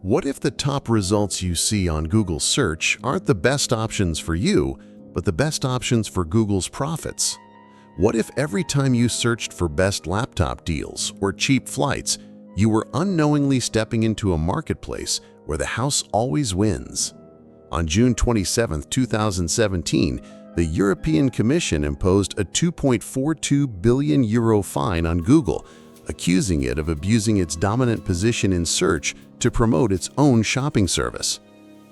What if the top results you see on Google search aren't the best options for you, but the best options for Google's profits? What if every time you searched for best laptop deals or cheap flights, you were unknowingly stepping into a marketplace where the house always wins? On June 27, 2017, the European Commission imposed a €2.42 billion fine on Google, accusing it of abusing its dominant position in search to promote its own shopping service.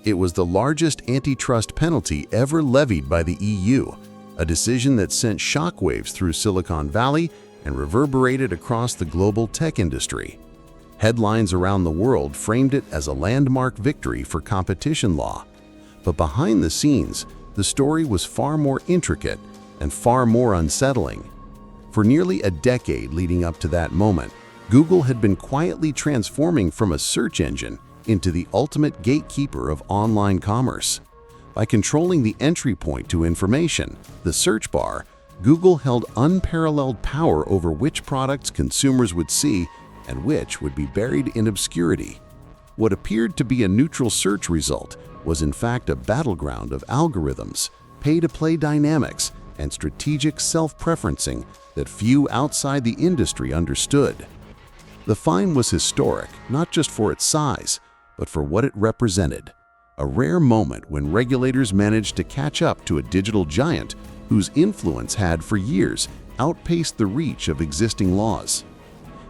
It was the largest antitrust penalty ever levied by the EU, a decision that sent shockwaves through Silicon Valley and reverberated across the global tech industry. Headlines around the world framed it as a landmark victory for competition law. But behind the scenes, the story was far more intricate and far more unsettling. For nearly a decade leading up to that moment, Google had been quietly transforming from a search engine into the ultimate gatekeeper of online commerce. By controlling the entry point to information, the search bar, Google held unparalleled power over which products consumers would see and which would be buried in obscurity. What appeared to be a neutral search result was in fact a battleground of algorithms, pay-to-play dynamics, and strategic self-preferencing that few outside the industry understood. The fine was historic, not just for its size, but for what it represented. A rare moment when regulators managed to catch up to a digital giant whose influence had, for years, outpaced the reach of existing laws.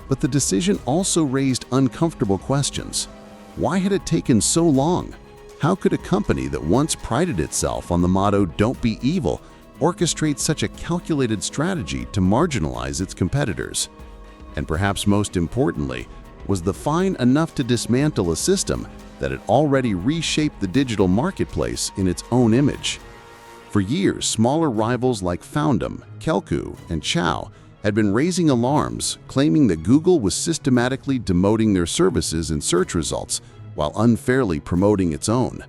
But the decision also raised uncomfortable questions. Why had it taken so long? How could a company that once prided itself on the motto "Don't be evil" orchestrate such a calculated strategy to marginalize its competitors? And perhaps most importantly, was the fine enough to dismantle a system that had already reshaped the digital marketplace in its own image? For years, smaller rivals like Foundum, Kelku, and Chow had been raising alarms, claiming that Google was systematically demoting their services in search results while unfairly promoting its own.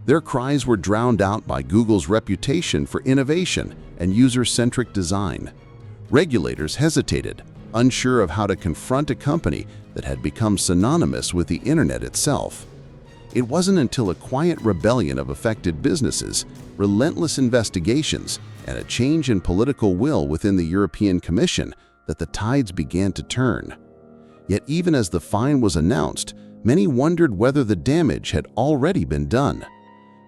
Their cries were drowned out by Google's reputation for innovation and user-centric design. Regulators hesitated, unsure of how to confront a company that had become synonymous with the internet itself. It wasn't until a quiet rebellion of affected businesses, relentless investigations, and a change in political will within the European Commission that the tides began to turn. Yet even as the fine was announced, many wondered whether the damage had already been done.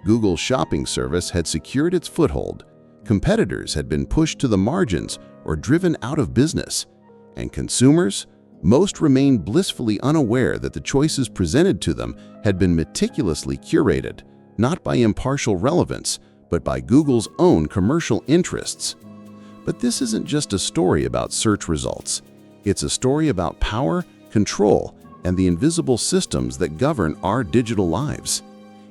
Google's shopping service had secured its foothold, competitors had been pushed to the margins or driven out of business, and consumers, most remained blissfully unaware that the choices presented to them had been meticulously curated, not by impartial relevance, but by Google's own commercial interests. But this isn't just a story about search results. It's a story about power, control, and the invisible systems that govern our digital lives.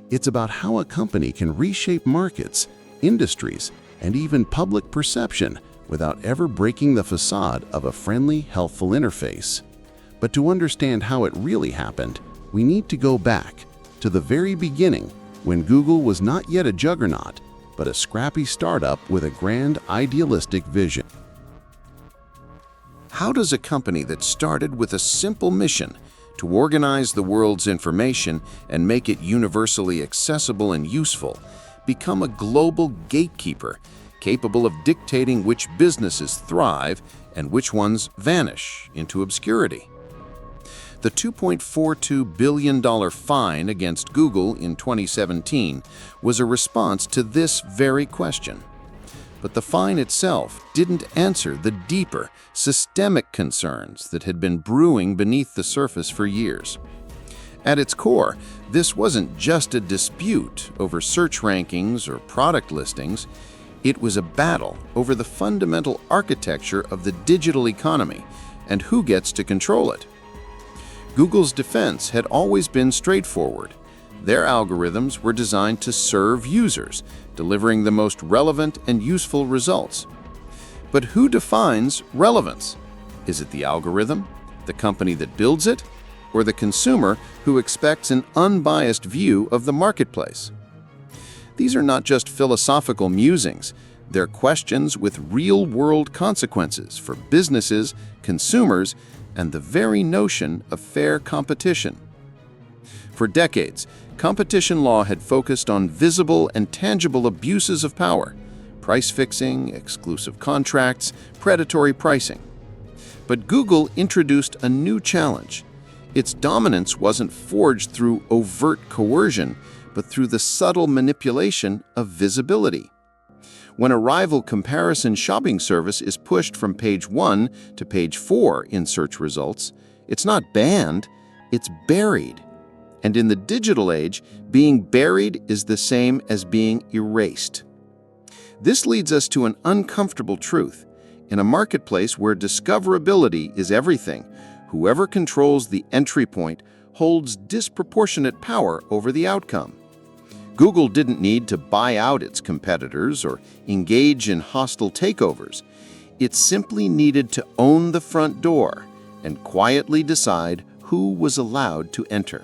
It's about how a company can reshape markets, industries, and even public perception without ever breaking the facade of a friendly, helpful interface. But to understand how it really happened, we need to go back to the very beginning, when Google was not yet a juggernaut, but a scrappy startup with a grand, idealistic vision. How does a company that started with a simple mission to organize the world's information and make it universally accessible and useful become a global gatekeeper capable of dictating which businesses thrive and which ones vanish into obscurity? The $2.42 billion fine against Google in 2017 was a response to this very question. But the fine itself didn't answer the deeper, systemic concerns that had been brewing beneath the surface for years. At its core, this wasn't just a dispute over search rankings or product listings. It was a battle over the fundamental architecture of the digital economy and who gets to control it. Google's defense had always been straightforward. Their algorithms were designed to serve users, delivering the most relevant and useful results. But who defines relevance? Is it the algorithm, the company that builds it, or the consumer who expects an unbiased view of the marketplace? These are not just philosophical musings. They're questions with real-world consequences for businesses, consumers, and the very notion of fair competition. For decades, competition law had focused on visible and tangible abuses of power: price fixing, exclusive contracts, predatory pricing. But Google introduced a new challenge. Its dominance wasn't forged through overt coercion, but through the subtle manipulation of visibility. When a rival comparison shopping service is pushed from page 1 to page 4 in search results, it's not banned, it's buried. And in the digital age, being buried is the same as being erased. This leads us to an uncomfortable truth. In a marketplace where discoverability is everything, whoever controls the entry point holds disproportionate power over the outcome. Google didn't need to buy out its competitors or engage in hostile takeovers. It simply needed to own the front door and quietly decide who was allowed to enter.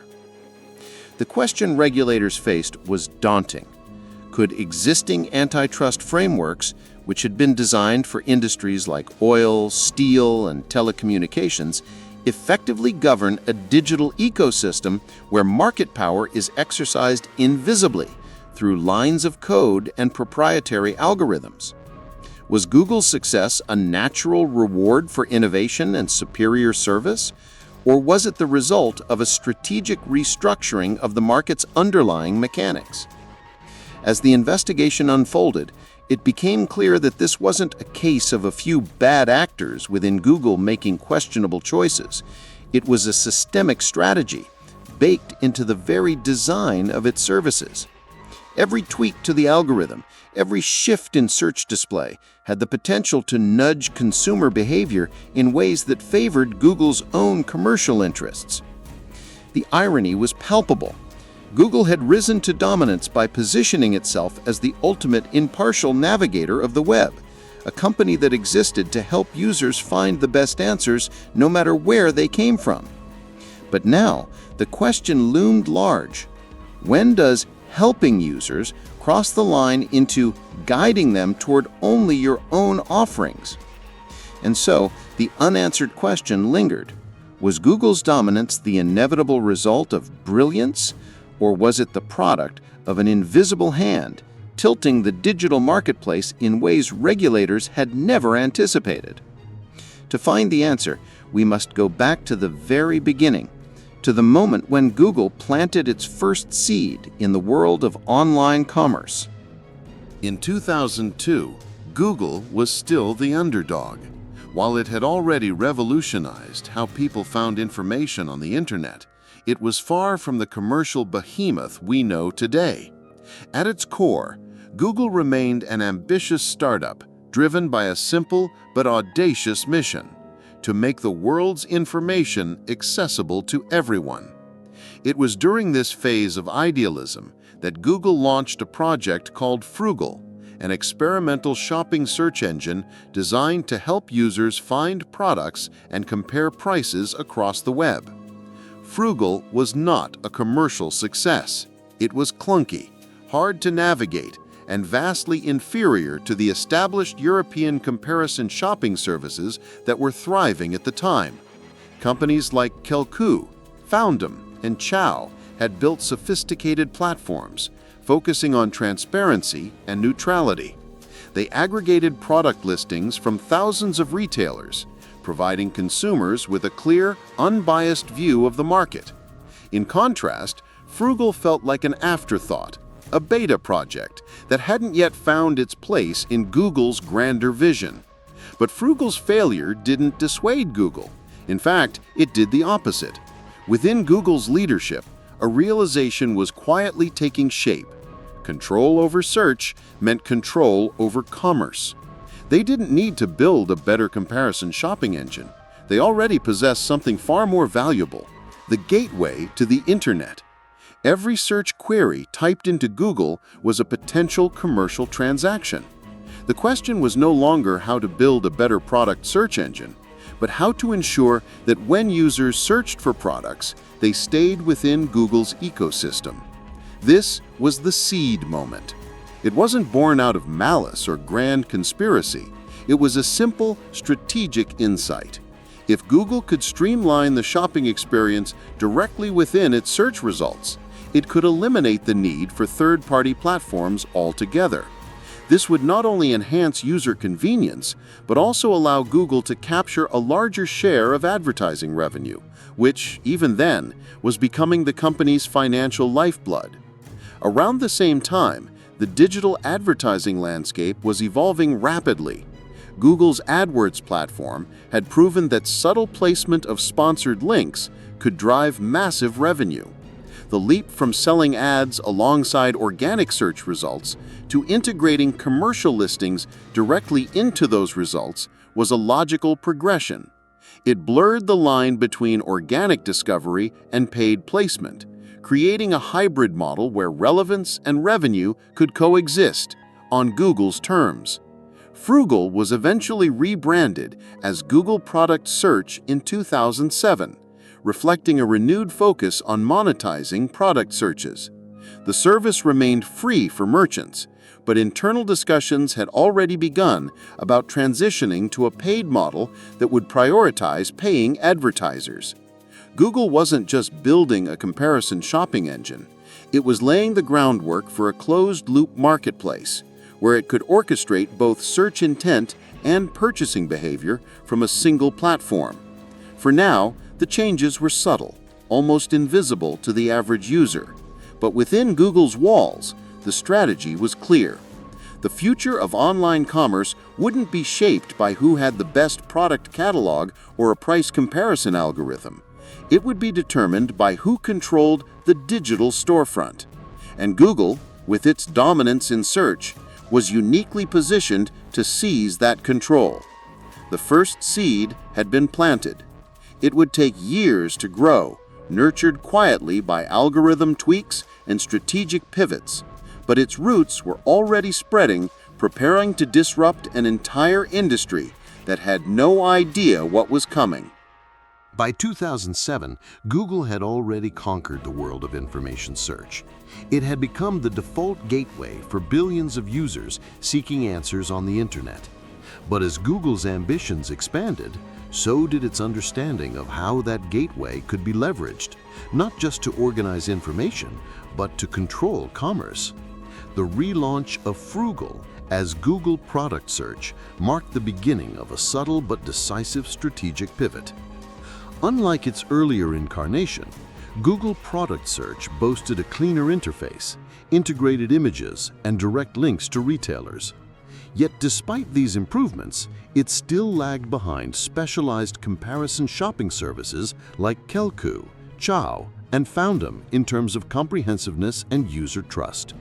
The question regulators faced was daunting. Could existing antitrust frameworks, which had been designed for industries like oil, steel, and telecommunications, effectively govern a digital ecosystem where market power is exercised invisibly through lines of code and proprietary algorithms? Was Google's success a natural reward for innovation and superior service, or was it the result of a strategic restructuring of the market's underlying mechanics? As the investigation unfolded, it became clear that this wasn't a case of a few bad actors within Google making questionable choices. It was a systemic strategy baked into the very design of its services. Every tweak to the algorithm, every shift in search display had the potential to nudge consumer behavior in ways that favored Google's own commercial interests. The irony was palpable. Google had risen to dominance by positioning itself as the ultimate impartial navigator of the web, a company that existed to help users find the best answers no matter where they came from. But now, the question loomed large. When does helping users cross the line into guiding them toward only your own offerings? And so, the unanswered question lingered. Was Google's dominance the inevitable result of brilliance, or was it the product of an invisible hand tilting the digital marketplace in ways regulators had never anticipated? To find the answer, we must go back to the very beginning, to the moment when Google planted its first seed in the world of online commerce. In 2002, Google was still the underdog. While it had already revolutionized how people found information on the internet, it was far from the commercial behemoth we know today. At its core, Google remained an ambitious startup driven by a simple but audacious mission: to make the world's information accessible to everyone. It was during this phase of idealism that Google launched a project called Frugal, an experimental shopping search engine designed to help users find products and compare prices across the web. Frugal was not a commercial success. It was clunky, hard to navigate, and vastly inferior to the established European comparison shopping services that were thriving at the time. Companies like Kelku, Foundum, and Chow had built sophisticated platforms, focusing on transparency and neutrality. They aggregated product listings from thousands of retailers, providing consumers with a clear, unbiased view of the market. In contrast, Frugal felt like an afterthought, a beta project that hadn't yet found its place in Google's grander vision. But Frugal's failure didn't dissuade Google. In fact, it did the opposite. Within Google's leadership, a realization was quietly taking shape. Control over search meant control over commerce. They didn't need to build a better comparison shopping engine. They already possessed something far more valuable: the gateway to the internet. Every search query typed into Google was a potential commercial transaction. The question was no longer how to build a better product search engine, but how to ensure that when users searched for products, they stayed within Google's ecosystem. This was the seed moment. It wasn't born out of malice or grand conspiracy. It was a simple, strategic insight. If Google could streamline the shopping experience directly within its search results, it could eliminate the need for third-party platforms altogether. This would not only enhance user convenience, but also allow Google to capture a larger share of advertising revenue, which, even then, was becoming the company's financial lifeblood. Around the same time, the digital advertising landscape was evolving rapidly. Google's AdWords platform had proven that subtle placement of sponsored links could drive massive revenue. The leap from selling ads alongside organic search results to integrating commercial listings directly into those results was a logical progression. It blurred the line between organic discovery and paid placement, creating a hybrid model where relevance and revenue could coexist on Google's terms. Frugal was eventually rebranded as Google Product Search in 2007, reflecting a renewed focus on monetizing product searches. The service remained free for merchants, but internal discussions had already begun about transitioning to a paid model that would prioritize paying advertisers. Google wasn't just building a comparison shopping engine, it was laying the groundwork for a closed-loop marketplace, where it could orchestrate both search intent and purchasing behavior from a single platform. For now, the changes were subtle, almost invisible to the average user. But within Google's walls, the strategy was clear. The future of online commerce wouldn't be shaped by who had the best product catalog or a price comparison algorithm. It would be determined by who controlled the digital storefront. And Google, with its dominance in search, was uniquely positioned to seize that control. The first seed had been planted. It would take years to grow, nurtured quietly by algorithm tweaks and strategic pivots, but its roots were already spreading, preparing to disrupt an entire industry that had no idea what was coming. By 2007, Google had already conquered the world of information search. It had become the default gateway for billions of users seeking answers on the internet. But as Google's ambitions expanded, so did its understanding of how that gateway could be leveraged, not just to organize information, but to control commerce. The relaunch of Frugal as Google Product Search marked the beginning of a subtle but decisive strategic pivot. Unlike its earlier incarnation, Google Product Search boasted a cleaner interface, integrated images, and direct links to retailers. Yet despite these improvements, it still lagged behind specialized comparison shopping services like Kelku, Chow, and Foundum in terms of comprehensiveness and user trust.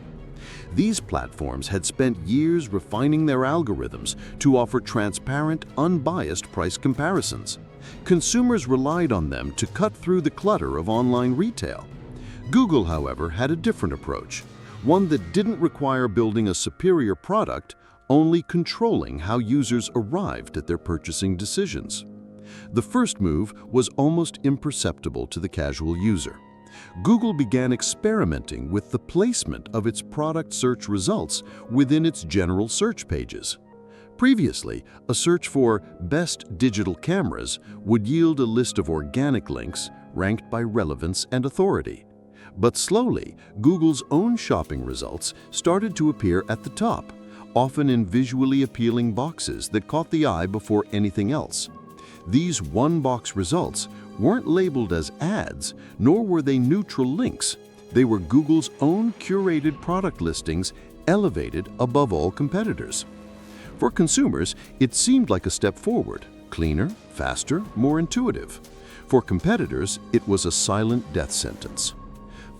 These platforms had spent years refining their algorithms to offer transparent, unbiased price comparisons. Consumers relied on them to cut through the clutter of online retail. Google, however, had a different approach, one that didn't require building a superior product, only controlling how users arrived at their purchasing decisions. The first move was almost imperceptible to the casual user. Google began experimenting with the placement of its product search results within its general search pages. Previously, a search for best digital cameras would yield a list of organic links ranked by relevance and authority. But slowly, Google's own shopping results started to appear at the top, often in visually appealing boxes that caught the eye before anything else. These one-box results weren't labeled as ads, nor were they neutral links. They were Google's own curated product listings elevated above all competitors. For consumers, it seemed like a step forward, cleaner, faster, more intuitive. For competitors, it was a silent death sentence.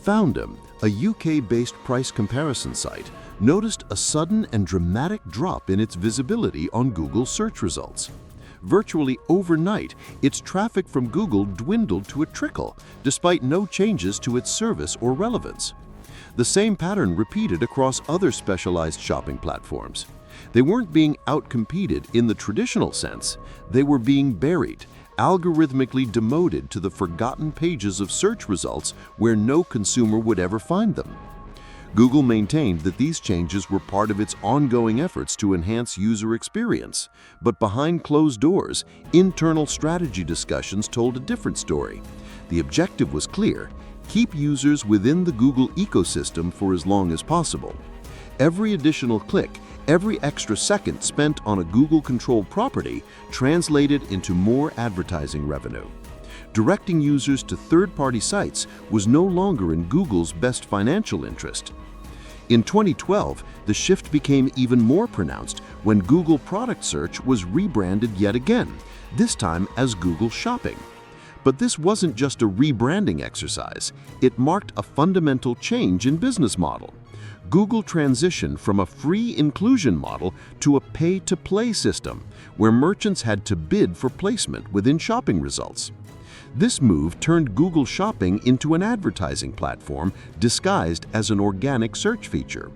Foundum, a UK-based price comparison site, noticed a sudden and dramatic drop in its visibility on Google search results. Virtually overnight, its traffic from Google dwindled to a trickle, despite no changes to its service or relevance. The same pattern repeated across other specialized shopping platforms. They weren't being outcompeted in the traditional sense, they were being buried, algorithmically demoted to the forgotten pages of search results where no consumer would ever find them. Google maintained that these changes were part of its ongoing efforts to enhance user experience. But behind closed doors, internal strategy discussions told a different story. The objective was clear: keep users within the Google ecosystem for as long as possible. Every additional click, every extra second spent on a Google-controlled property translated into more advertising revenue. Directing users to third-party sites was no longer in Google's best financial interest. In 2012, the shift became even more pronounced when Google Product Search was rebranded yet again, this time as Google Shopping. But this wasn't just a rebranding exercise. It marked a fundamental change in business model. Google transitioned from a free inclusion model to a pay-to-play system, where merchants had to bid for placement within shopping results. This move turned Google Shopping into an advertising platform disguised as an organic search feature.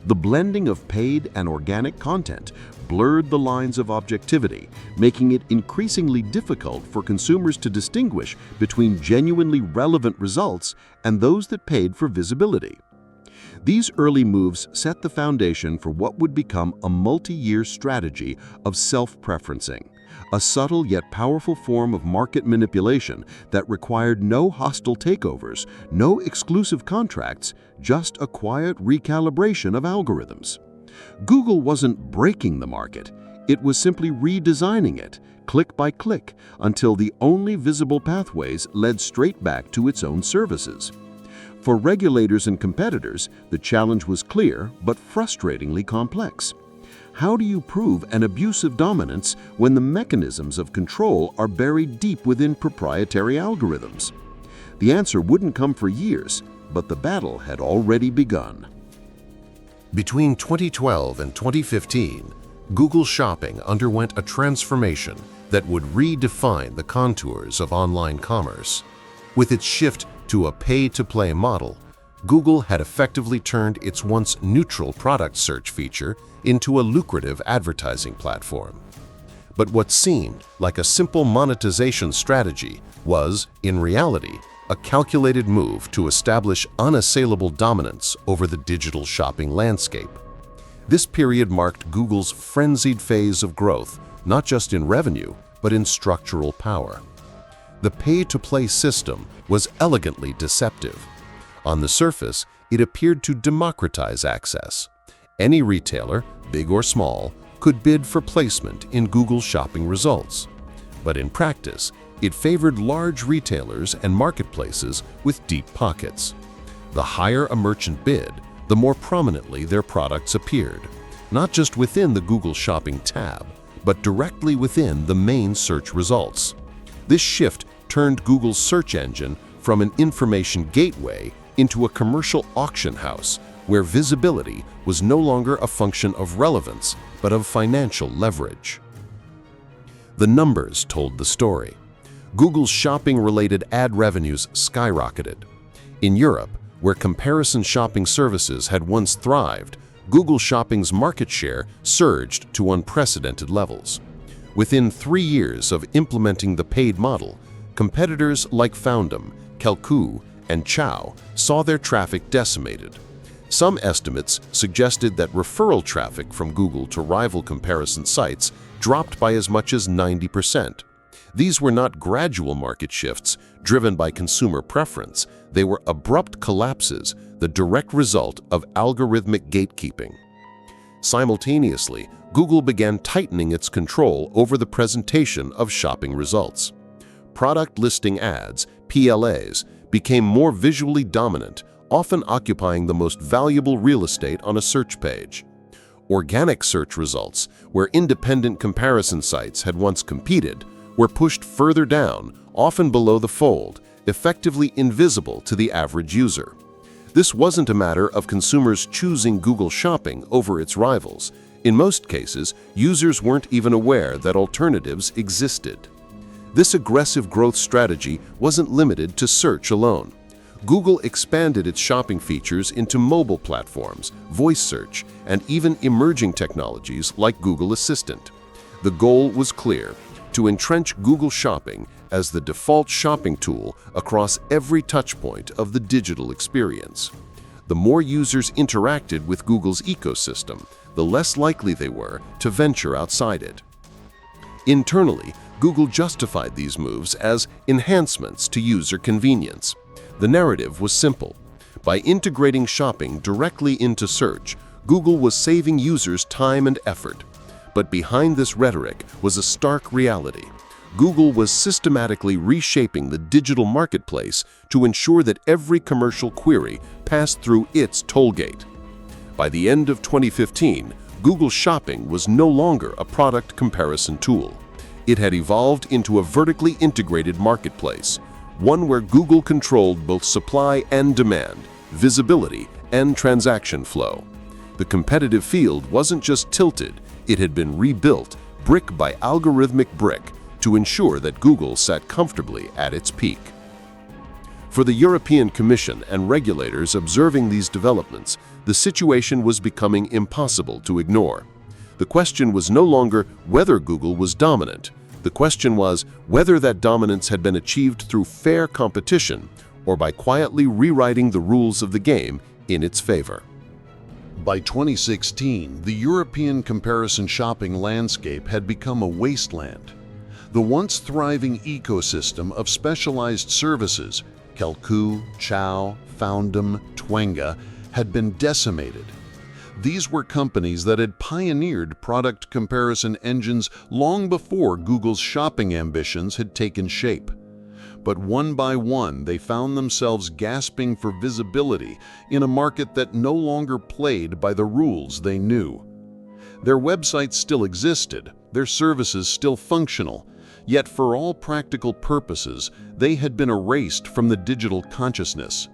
The blending of paid and organic content blurred the lines of objectivity, making it increasingly difficult for consumers to distinguish between genuinely relevant results and those that paid for visibility. These early moves set the foundation for what would become a multi-year strategy of self-preferencing, a subtle yet powerful form of market manipulation that required no hostile takeovers, no exclusive contracts, just a quiet recalibration of algorithms. Google wasn't breaking the market, it was simply redesigning it, click by click, until the only visible pathways led straight back to its own services. For regulators and competitors, the challenge was clear but frustratingly complex. How do you prove an abusive dominance when the mechanisms of control are buried deep within proprietary algorithms? The answer wouldn't come for years, but the battle had already begun. Between 2012 and 2015, Google Shopping underwent a transformation that would redefine the contours of online commerce. With its shift to a pay-to-play model, Google had effectively turned its once neutral product search feature into a lucrative advertising platform. But what seemed like a simple monetization strategy was, in reality, a calculated move to establish unassailable dominance over the digital shopping landscape. This period marked Google's frenzied phase of growth, not just in revenue, but in structural power. The pay-to-play system was elegantly deceptive. On the surface, it appeared to democratize access. Any retailer, big or small, could bid for placement in Google Shopping results. But in practice, it favored large retailers and marketplaces with deep pockets. The higher a merchant bid, the more prominently their products appeared, not just within the Google Shopping tab, but directly within the main search results. This shift turned Google's search engine from an information gateway into a commercial auction house where visibility was no longer a function of relevance, but of financial leverage. The numbers told the story. Google's shopping-related ad revenues skyrocketed. In Europe, where comparison shopping services had once thrived, Google Shopping's market share surged to unprecedented levels. Within 3 years of implementing the paid model, competitors like Foundum, Kelkoo, and Chow saw their traffic decimated. Some estimates suggested that referral traffic from Google to rival comparison sites dropped by as much as 90%. These were not gradual market shifts driven by consumer preference. They were abrupt collapses, the direct result of algorithmic gatekeeping. Simultaneously, Google began tightening its control over the presentation of shopping results. Product listing ads, PLAs, became more visually dominant, often occupying the most valuable real estate on a search page. Organic search results, where independent comparison sites had once competed, were pushed further down, often below the fold, effectively invisible to the average user. This wasn't a matter of consumers choosing Google Shopping over its rivals. In most cases, users weren't even aware that alternatives existed. This aggressive growth strategy wasn't limited to search alone. Google expanded its shopping features into mobile platforms, voice search, and even emerging technologies like Google Assistant. The goal was clear: to entrench Google Shopping as the default shopping tool across every touchpoint of the digital experience. The more users interacted with Google's ecosystem, the less likely they were to venture outside it. Internally, Google justified these moves as enhancements to user convenience. The narrative was simple. By integrating shopping directly into search, Google was saving users time and effort. But behind this rhetoric was a stark reality. Google was systematically reshaping the digital marketplace to ensure that every commercial query passed through its toll gate. By the end of 2015, Google Shopping was no longer a product comparison tool. It had evolved into a vertically integrated marketplace, one where Google controlled both supply and demand, visibility and transaction flow. The competitive field wasn't just tilted, it had been rebuilt brick by algorithmic brick to ensure that Google sat comfortably at its peak. For the European Commission and regulators observing these developments, the situation was becoming impossible to ignore. The question was no longer whether Google was dominant. The question was whether that dominance had been achieved through fair competition or by quietly rewriting the rules of the game in its favor. By 2016, the European comparison shopping landscape had become a wasteland. The once thriving ecosystem of specialized services, Kelku, Chow, Foundum, Twenga, had been decimated. These were companies that had pioneered product comparison engines long before Google's shopping ambitions had taken shape. But one by one, they found themselves gasping for visibility in a market that no longer played by the rules they knew. Their websites still existed, their services still functional, yet for all practical purposes, they had been erased from the digital consciousness.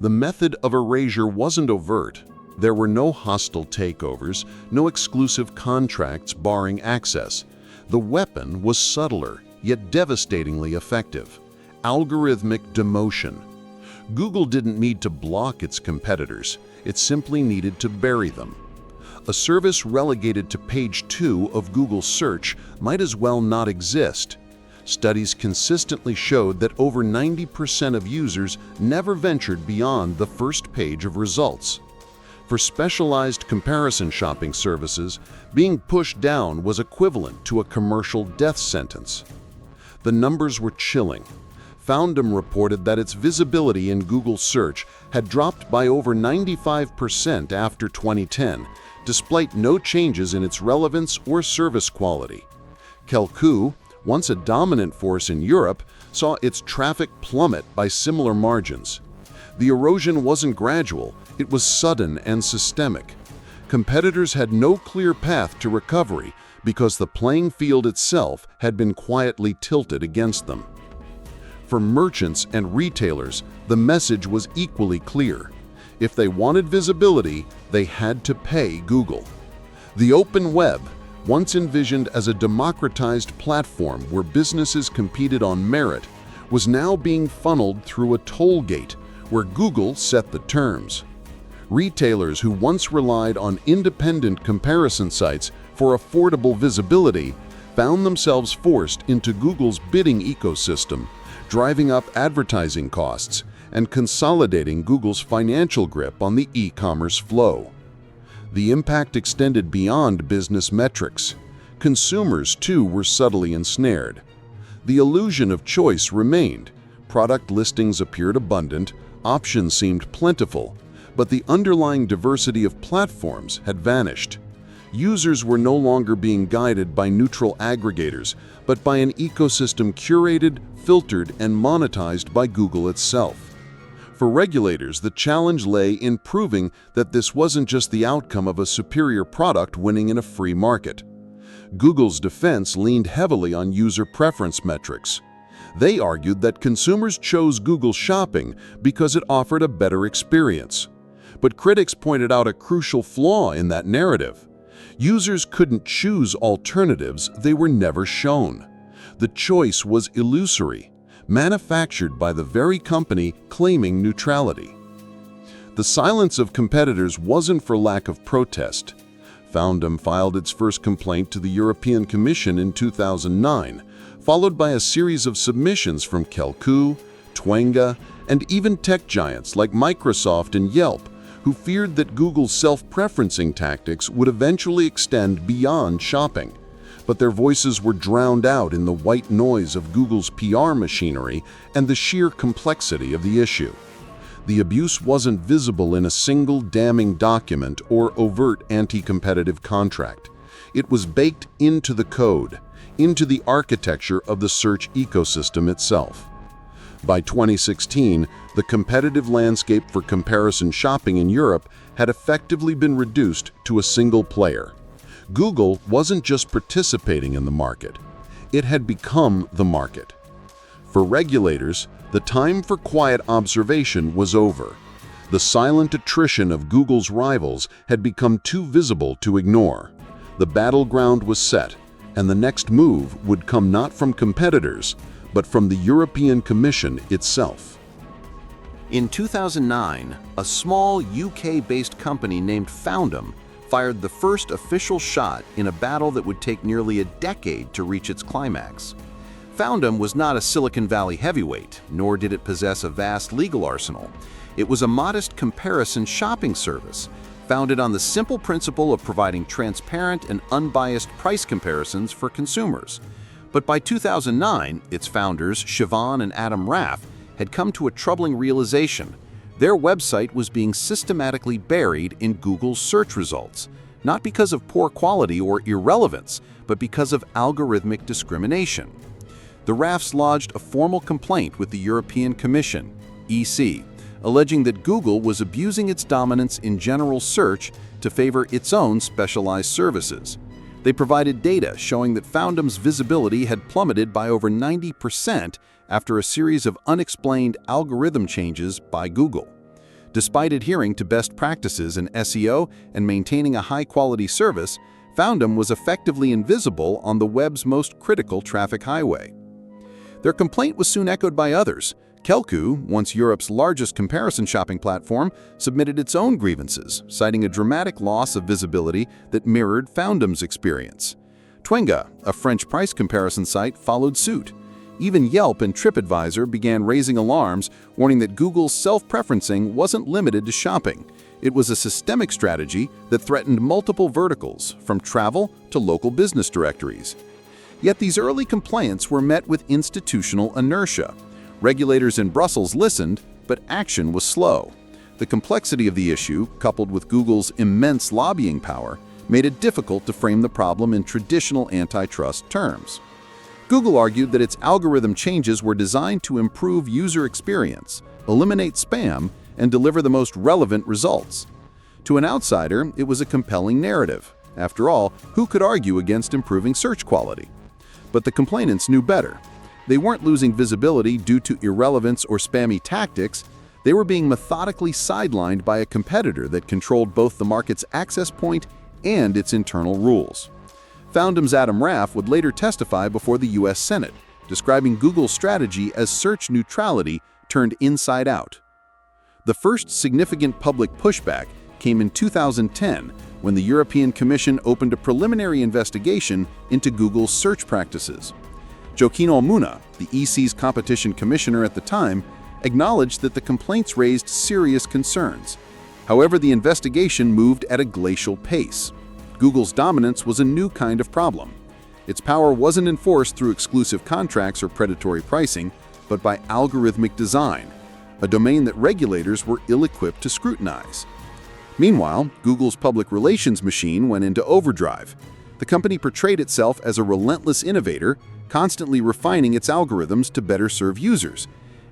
The method of erasure wasn't overt. There were no hostile takeovers, no exclusive contracts barring access. The weapon was subtler, yet devastatingly effective: algorithmic demotion. Google didn't need to block its competitors, it simply needed to bury them. A service relegated to page 2 of Google search might as well not exist. Studies consistently showed that over 90% of users never ventured beyond the first page of results. For specialized comparison shopping services, being pushed down was equivalent to a commercial death sentence. The numbers were chilling. Foundum reported that its visibility in Google search had dropped by over 95% after 2010, despite no changes in its relevance or service quality. Kelku, once a dominant force in Europe, saw its traffic plummet by similar margins. The erosion wasn't gradual, it was sudden and systemic. Competitors had no clear path to recovery because the playing field itself had been quietly tilted against them. For merchants and retailers, the message was equally clear. If they wanted visibility, they had to pay Google. The open web, once envisioned as a democratized platform where businesses competed on merit, was now being funneled through a toll gate where Google set the terms. Retailers who once relied on independent comparison sites for affordable visibility found themselves forced into Google's bidding ecosystem, driving up advertising costs and consolidating Google's financial grip on the e-commerce flow. The impact extended beyond business metrics. Consumers, too, were subtly ensnared. The illusion of choice remained. Product listings appeared abundant, options seemed plentiful, but the underlying diversity of platforms had vanished. Users were no longer being guided by neutral aggregators, but by an ecosystem curated, filtered, and monetized by Google itself. For regulators, the challenge lay in proving that this wasn't just the outcome of a superior product winning in a free market. Google's defense leaned heavily on user preference metrics. They argued that consumers chose Google Shopping because it offered a better experience. But critics pointed out a crucial flaw in that narrative. Users couldn't choose alternatives they were never shown. The choice was illusory, manufactured by the very company claiming neutrality. The silence of competitors wasn't for lack of protest. Foundum filed its first complaint to the European Commission in 2009, followed by a series of submissions from Kelku, Twenga, and even tech giants like Microsoft and Yelp, who feared that Google's self-preferencing tactics would eventually extend beyond shopping. But their voices were drowned out in the white noise of Google's PR machinery and the sheer complexity of the issue. The abuse wasn't visible in a single damning document or overt anti-competitive contract. It was baked into the code, into the architecture of the search ecosystem itself. By 2016, the competitive landscape for comparison shopping in Europe had effectively been reduced to a single player. Google wasn't just participating in the market, it had become the market. For regulators, the time for quiet observation was over. The silent attrition of Google's rivals had become too visible to ignore. The battleground was set, and the next move would come not from competitors, but from the European Commission itself. In 2009, a small UK-based company named Foundum fired the first official shot in a battle that would take nearly a decade to reach its climax. Foundum was not a Silicon Valley heavyweight, nor did it possess a vast legal arsenal. It was a modest comparison shopping service, founded on the simple principle of providing transparent and unbiased price comparisons for consumers. But by 2009, its founders, Siobhan and Adam Raff, had come to a troubling realization. Their website was being systematically buried in Google's search results, not because of poor quality or irrelevance, but because of algorithmic discrimination. The Raffs lodged a formal complaint with the European Commission, EC, alleging that Google was abusing its dominance in general search to favor its own specialized services. They provided data showing that Foundum's visibility had plummeted by over 90% after a series of unexplained algorithm changes by Google. Despite adhering to best practices in SEO and maintaining a high-quality service, Foundum was effectively invisible on the web's most critical traffic highway. Their complaint was soon echoed by others. Kelku, once Europe's largest comparison shopping platform, submitted its own grievances, citing a dramatic loss of visibility that mirrored Foundum's experience. Twenga, a French price comparison site, followed suit. Even Yelp and TripAdvisor began raising alarms, warning that Google's self-preferencing wasn't limited to shopping. It was a systemic strategy that threatened multiple verticals, from travel to local business directories. Yet these early complaints were met with institutional inertia. Regulators in Brussels listened, but action was slow. The complexity of the issue, coupled with Google's immense lobbying power, made it difficult to frame the problem in traditional antitrust terms. Google argued that its algorithm changes were designed to improve user experience, eliminate spam, and deliver the most relevant results. To an outsider, it was a compelling narrative. After all, who could argue against improving search quality? But the complainants knew better. They weren't losing visibility due to irrelevance or spammy tactics. They were being methodically sidelined by a competitor that controlled both the market's access point and its internal rules. Foundum's Adam Raff would later testify before the US Senate, describing Google's strategy as search neutrality turned inside out. The first significant public pushback came in 2010 when the European Commission opened a preliminary investigation into Google's search practices. Joaquin Almunia, the EC's competition commissioner at the time, acknowledged that the complaints raised serious concerns. However, the investigation moved at a glacial pace. Google's dominance was a new kind of problem. Its power wasn't enforced through exclusive contracts or predatory pricing, but by algorithmic design, a domain that regulators were ill-equipped to scrutinize. Meanwhile, Google's public relations machine went into overdrive. The company portrayed itself as a relentless innovator, constantly refining its algorithms to better serve users.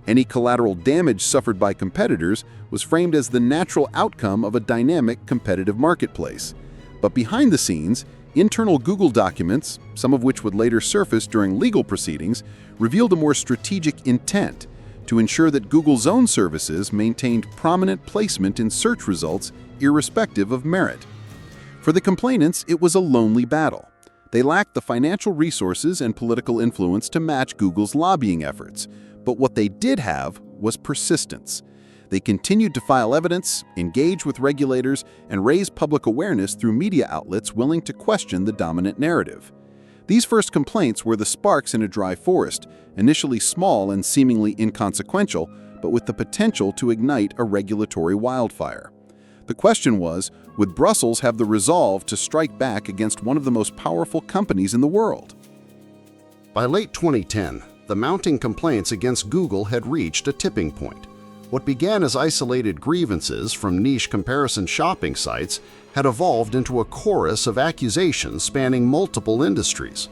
Any collateral damage suffered by competitors was framed as the natural outcome of a dynamic competitive marketplace. But behind the scenes, internal Google documents, some of which would later surface during legal proceedings, revealed a more strategic intent to ensure that Google's own services maintained prominent placement in search results irrespective of merit. For the complainants, it was a lonely battle. They lacked the financial resources and political influence to match Google's lobbying efforts, but what they did have was persistence. They continued to file evidence, engage with regulators, and raise public awareness through media outlets willing to question the dominant narrative. These first complaints were the sparks in a dry forest, initially small and seemingly inconsequential, but with the potential to ignite a regulatory wildfire. The question was, would Brussels have the resolve to strike back against one of the most powerful companies in the world? By late 2010, the mounting complaints against Google had reached a tipping point. What began as isolated grievances from niche comparison shopping sites had evolved into a chorus of accusations spanning multiple industries.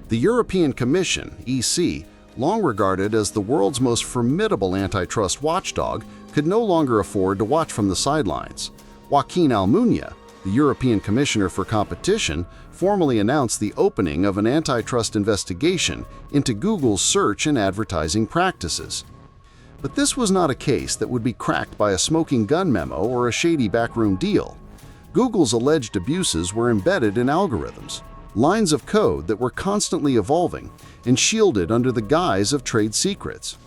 The European Commission, EC, long regarded as the world's most formidable antitrust watchdog, could no longer afford to watch from the sidelines. Joaquin Almunia, the European Commissioner for Competition, formally announced the opening of an antitrust investigation into Google's search and advertising practices. But this was not a case that would be cracked by a smoking gun memo or a shady backroom deal. Google's alleged abuses were embedded in algorithms, lines of code that were constantly evolving and shielded under the guise of trade secrets.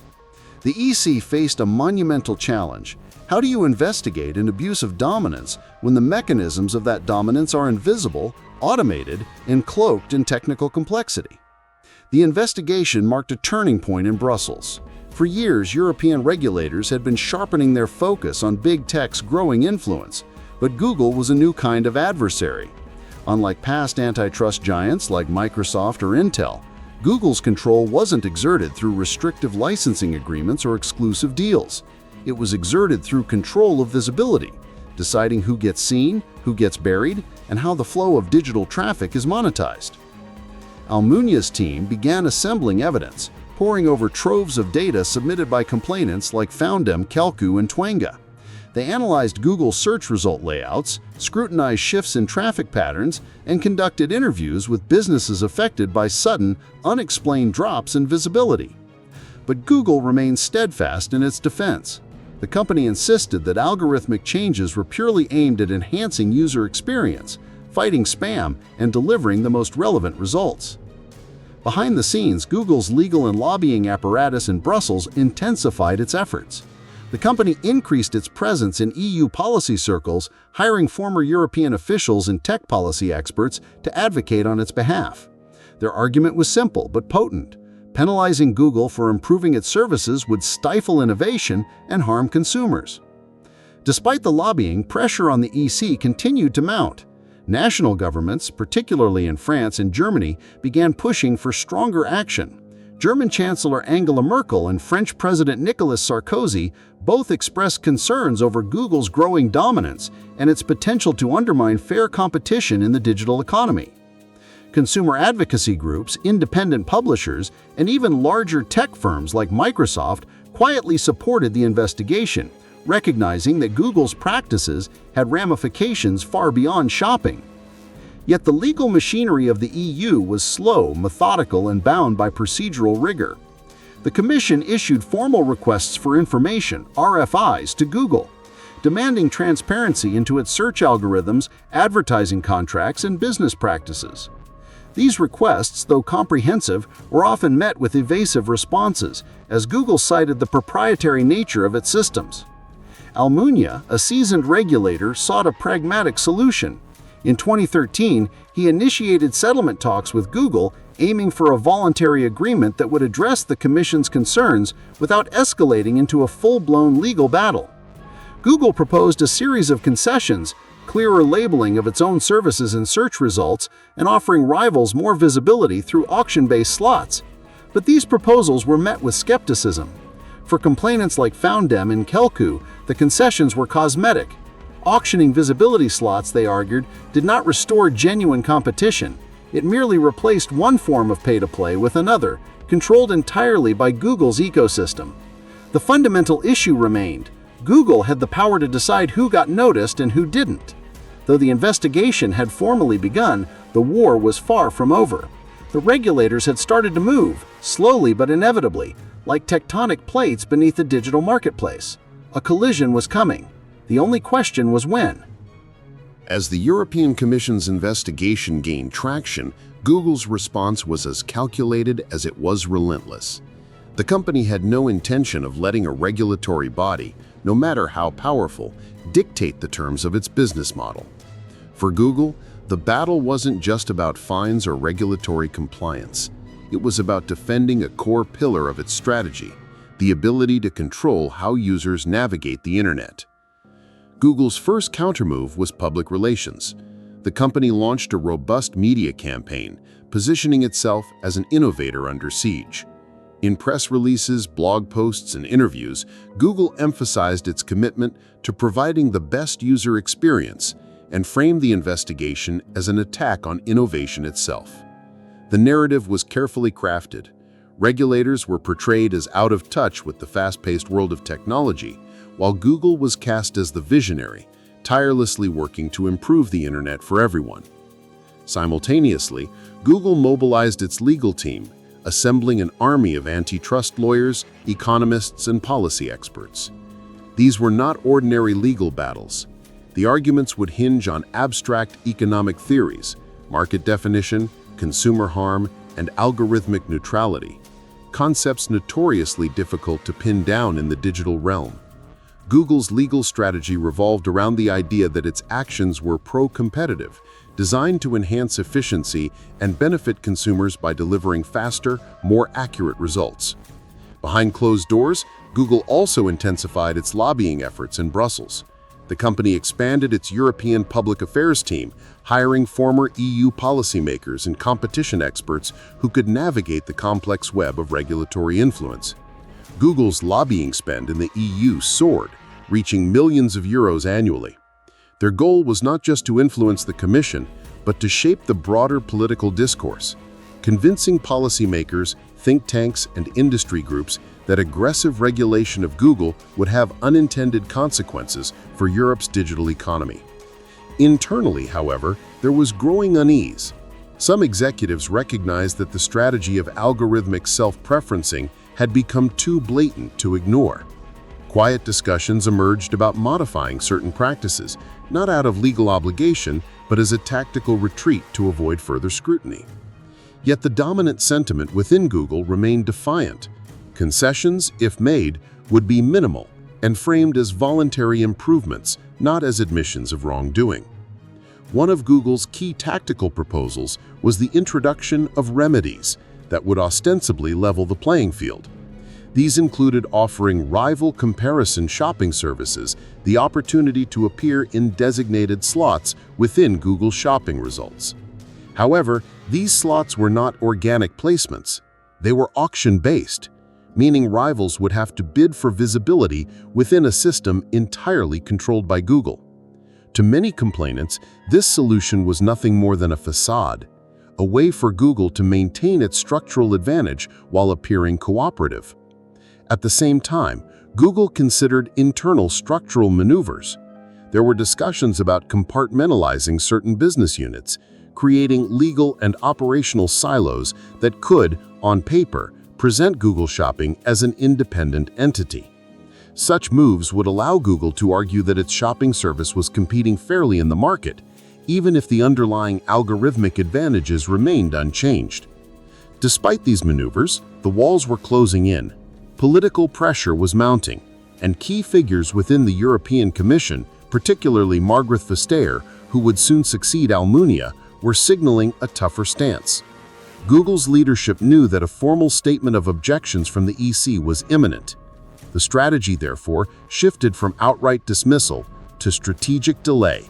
The EC faced a monumental challenge. How do you investigate an abuse of dominance when the mechanisms of that dominance are invisible, automated, and cloaked in technical complexity? The investigation marked a turning point in Brussels. For years, European regulators had been sharpening their focus on big tech's growing influence, but Google was a new kind of adversary. Unlike past antitrust giants like Microsoft or Intel, Google's control wasn't exerted through restrictive licensing agreements or exclusive deals. It was exerted through control of visibility, deciding who gets seen, who gets buried, and how the flow of digital traffic is monetized. Almunia's team began assembling evidence, poring over troves of data submitted by complainants like Foundem, Kelku, and Twanga. They analyzed Google search result layouts, scrutinized shifts in traffic patterns, and conducted interviews with businesses affected by sudden, unexplained drops in visibility. But Google remained steadfast in its defense. The company insisted that algorithmic changes were purely aimed at enhancing user experience, fighting spam, and delivering the most relevant results. Behind the scenes, Google's legal and lobbying apparatus in Brussels intensified its efforts. The company increased its presence in EU policy circles, hiring former European officials and tech policy experts to advocate on its behalf. Their argument was simple but potent. Penalizing Google for improving its services would stifle innovation and harm consumers. Despite the lobbying, pressure on the EC continued to mount. National governments, particularly in France and Germany, began pushing for stronger action. German Chancellor Angela Merkel and French President Nicolas Sarkozy both expressed concerns over Google's growing dominance and its potential to undermine fair competition in the digital economy. Consumer advocacy groups, independent publishers, and even larger tech firms like Microsoft quietly supported the investigation, recognizing that Google's practices had ramifications far beyond shopping. Yet the legal machinery of the EU was slow, methodical, and bound by procedural rigor. The Commission issued formal requests for information, RFIs, to Google, demanding transparency into its search algorithms, advertising contracts, and business practices. These requests, though comprehensive, were often met with evasive responses, as Google cited the proprietary nature of its systems. Almunia, a seasoned regulator, sought a pragmatic solution. In 2013, he initiated settlement talks with Google, aiming for a voluntary agreement that would address the Commission's concerns without escalating into a full-blown legal battle. Google proposed a series of concessions, clearer labeling of its own services and search results, and offering rivals more visibility through auction-based slots. But these proposals were met with skepticism. For complainants like Foundem and Kelku, the concessions were cosmetic. Auctioning visibility slots, they argued, did not restore genuine competition. It merely replaced one form of pay-to-play with another, controlled entirely by Google's ecosystem. The fundamental issue remained. Google had the power to decide who got noticed and who didn't. Though the investigation had formally begun, the war was far from over. The regulators had started to move, slowly but inevitably, like tectonic plates beneath the digital marketplace. A collision was coming. The only question was when. As the European Commission's investigation gained traction, Google's response was as calculated as it was relentless. The company had no intention of letting a regulatory body, no matter how powerful, dictate the terms of its business model. For Google, the battle wasn't just about fines or regulatory compliance. It was about defending a core pillar of its strategy, the ability to control how users navigate the internet. Google's first countermove was public relations. The company launched a robust media campaign, positioning itself as an innovator under siege. In press releases, blog posts, and interviews, Google emphasized its commitment to providing the best user experience and framed the investigation as an attack on innovation itself. The narrative was carefully crafted. Regulators were portrayed as out of touch with the fast-paced world of technology, while Google was cast as the visionary, tirelessly working to improve the internet for everyone. Simultaneously, Google mobilized its legal team, assembling an army of antitrust lawyers, economists, and policy experts. These were not ordinary legal battles. The arguments would hinge on abstract economic theories, market definition, consumer harm, and algorithmic neutrality, concepts notoriously difficult to pin down in the digital realm. Google's legal strategy revolved around the idea that its actions were pro-competitive, designed to enhance efficiency and benefit consumers by delivering faster, more accurate results. Behind closed doors, Google also intensified its lobbying efforts in Brussels. The company expanded its European public affairs team, hiring former EU policymakers and competition experts who could navigate the complex web of regulatory influence. Google's lobbying spend in the EU soared, reaching millions of euros annually. Their goal was not just to influence the Commission, but to shape the broader political discourse, convincing policymakers, think tanks, and industry groups that aggressive regulation of Google would have unintended consequences for Europe's digital economy. Internally, however, there was growing unease. Some executives recognized that the strategy of algorithmic self-preferencing had become too blatant to ignore. Quiet discussions emerged about modifying certain practices, not out of legal obligation, but as a tactical retreat to avoid further scrutiny. Yet the dominant sentiment within Google remained defiant. Concessions, if made, would be minimal and framed as voluntary improvements, not as admissions of wrongdoing. One of Google's key tactical proposals was the introduction of remedies that would ostensibly level the playing field. These included offering rival comparison shopping services the opportunity to appear in designated slots within Google shopping results. However, these slots were not organic placements. They were auction-based, meaning rivals would have to bid for visibility within a system entirely controlled by Google. To many complainants, this solution was nothing more than a facade, a way for Google to maintain its structural advantage while appearing cooperative. At the same time, Google considered internal structural maneuvers. There were discussions about compartmentalizing certain business units, creating legal and operational silos that could, on paper, present Google Shopping as an independent entity. Such moves would allow Google to argue that its shopping service was competing fairly in the market, even if the underlying algorithmic advantages remained unchanged. Despite these maneuvers, the walls were closing in. Political pressure was mounting, and key figures within the European Commission, particularly Margrethe Vestager, who would soon succeed Almunia, were signaling a tougher stance. Google's leadership knew that a formal statement of objections from the EC was imminent. The strategy, therefore, shifted from outright dismissal to strategic delay,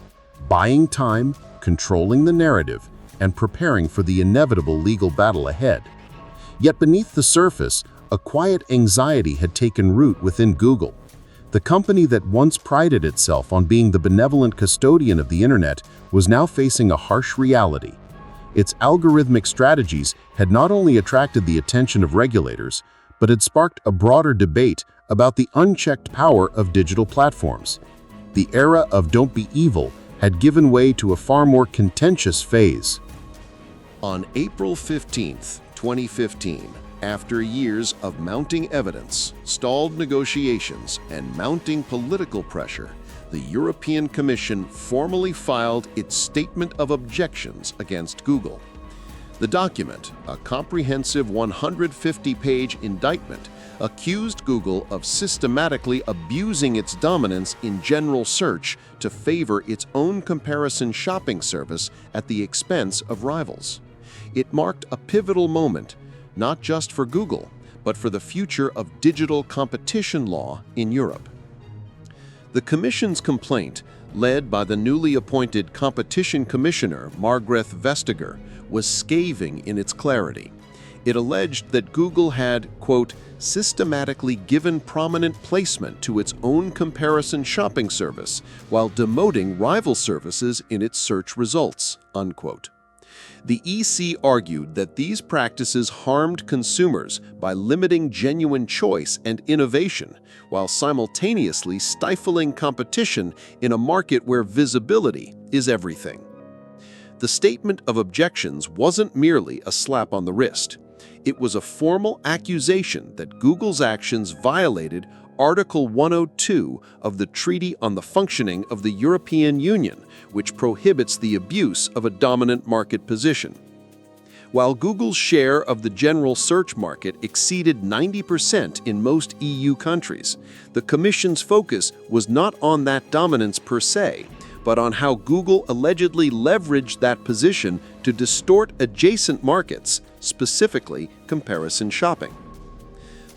buying time, controlling the narrative, and preparing for the inevitable legal battle ahead. Yet beneath the surface, a quiet anxiety had taken root within Google. The company that once prided itself on being the benevolent custodian of the internet was now facing a harsh reality. Its algorithmic strategies had not only attracted the attention of regulators, but had sparked a broader debate about the unchecked power of digital platforms. The era of "don't be evil" had given way to a far more contentious phase. On April 15, 2015, after years of mounting evidence, stalled negotiations, and mounting political pressure, the European Commission formally filed its Statement of Objections against Google. The document, a comprehensive 150-page indictment, accused Google of systematically abusing its dominance in general search to favor its own comparison shopping service at the expense of rivals. It marked a pivotal moment, not just for Google, but for the future of digital competition law in Europe. The Commission's complaint, led by the newly appointed Competition Commissioner Margrethe Vestager, was scathing in its clarity. It alleged that Google had, quote, systematically given prominent placement to its own comparison shopping service while demoting rival services in its search results, unquote. The EC argued that these practices harmed consumers by limiting genuine choice and innovation, while simultaneously stifling competition in a market where visibility is everything. The statement of objections wasn't merely a slap on the wrist. It was a formal accusation that Google's actions violated Article 102 of the Treaty on the Functioning of the European Union, which prohibits the abuse of a dominant market position. While Google's share of the general search market exceeded 90% in most EU countries, the Commission's focus was not on that dominance per se, but on how Google allegedly leveraged that position to distort adjacent markets, specifically comparison shopping.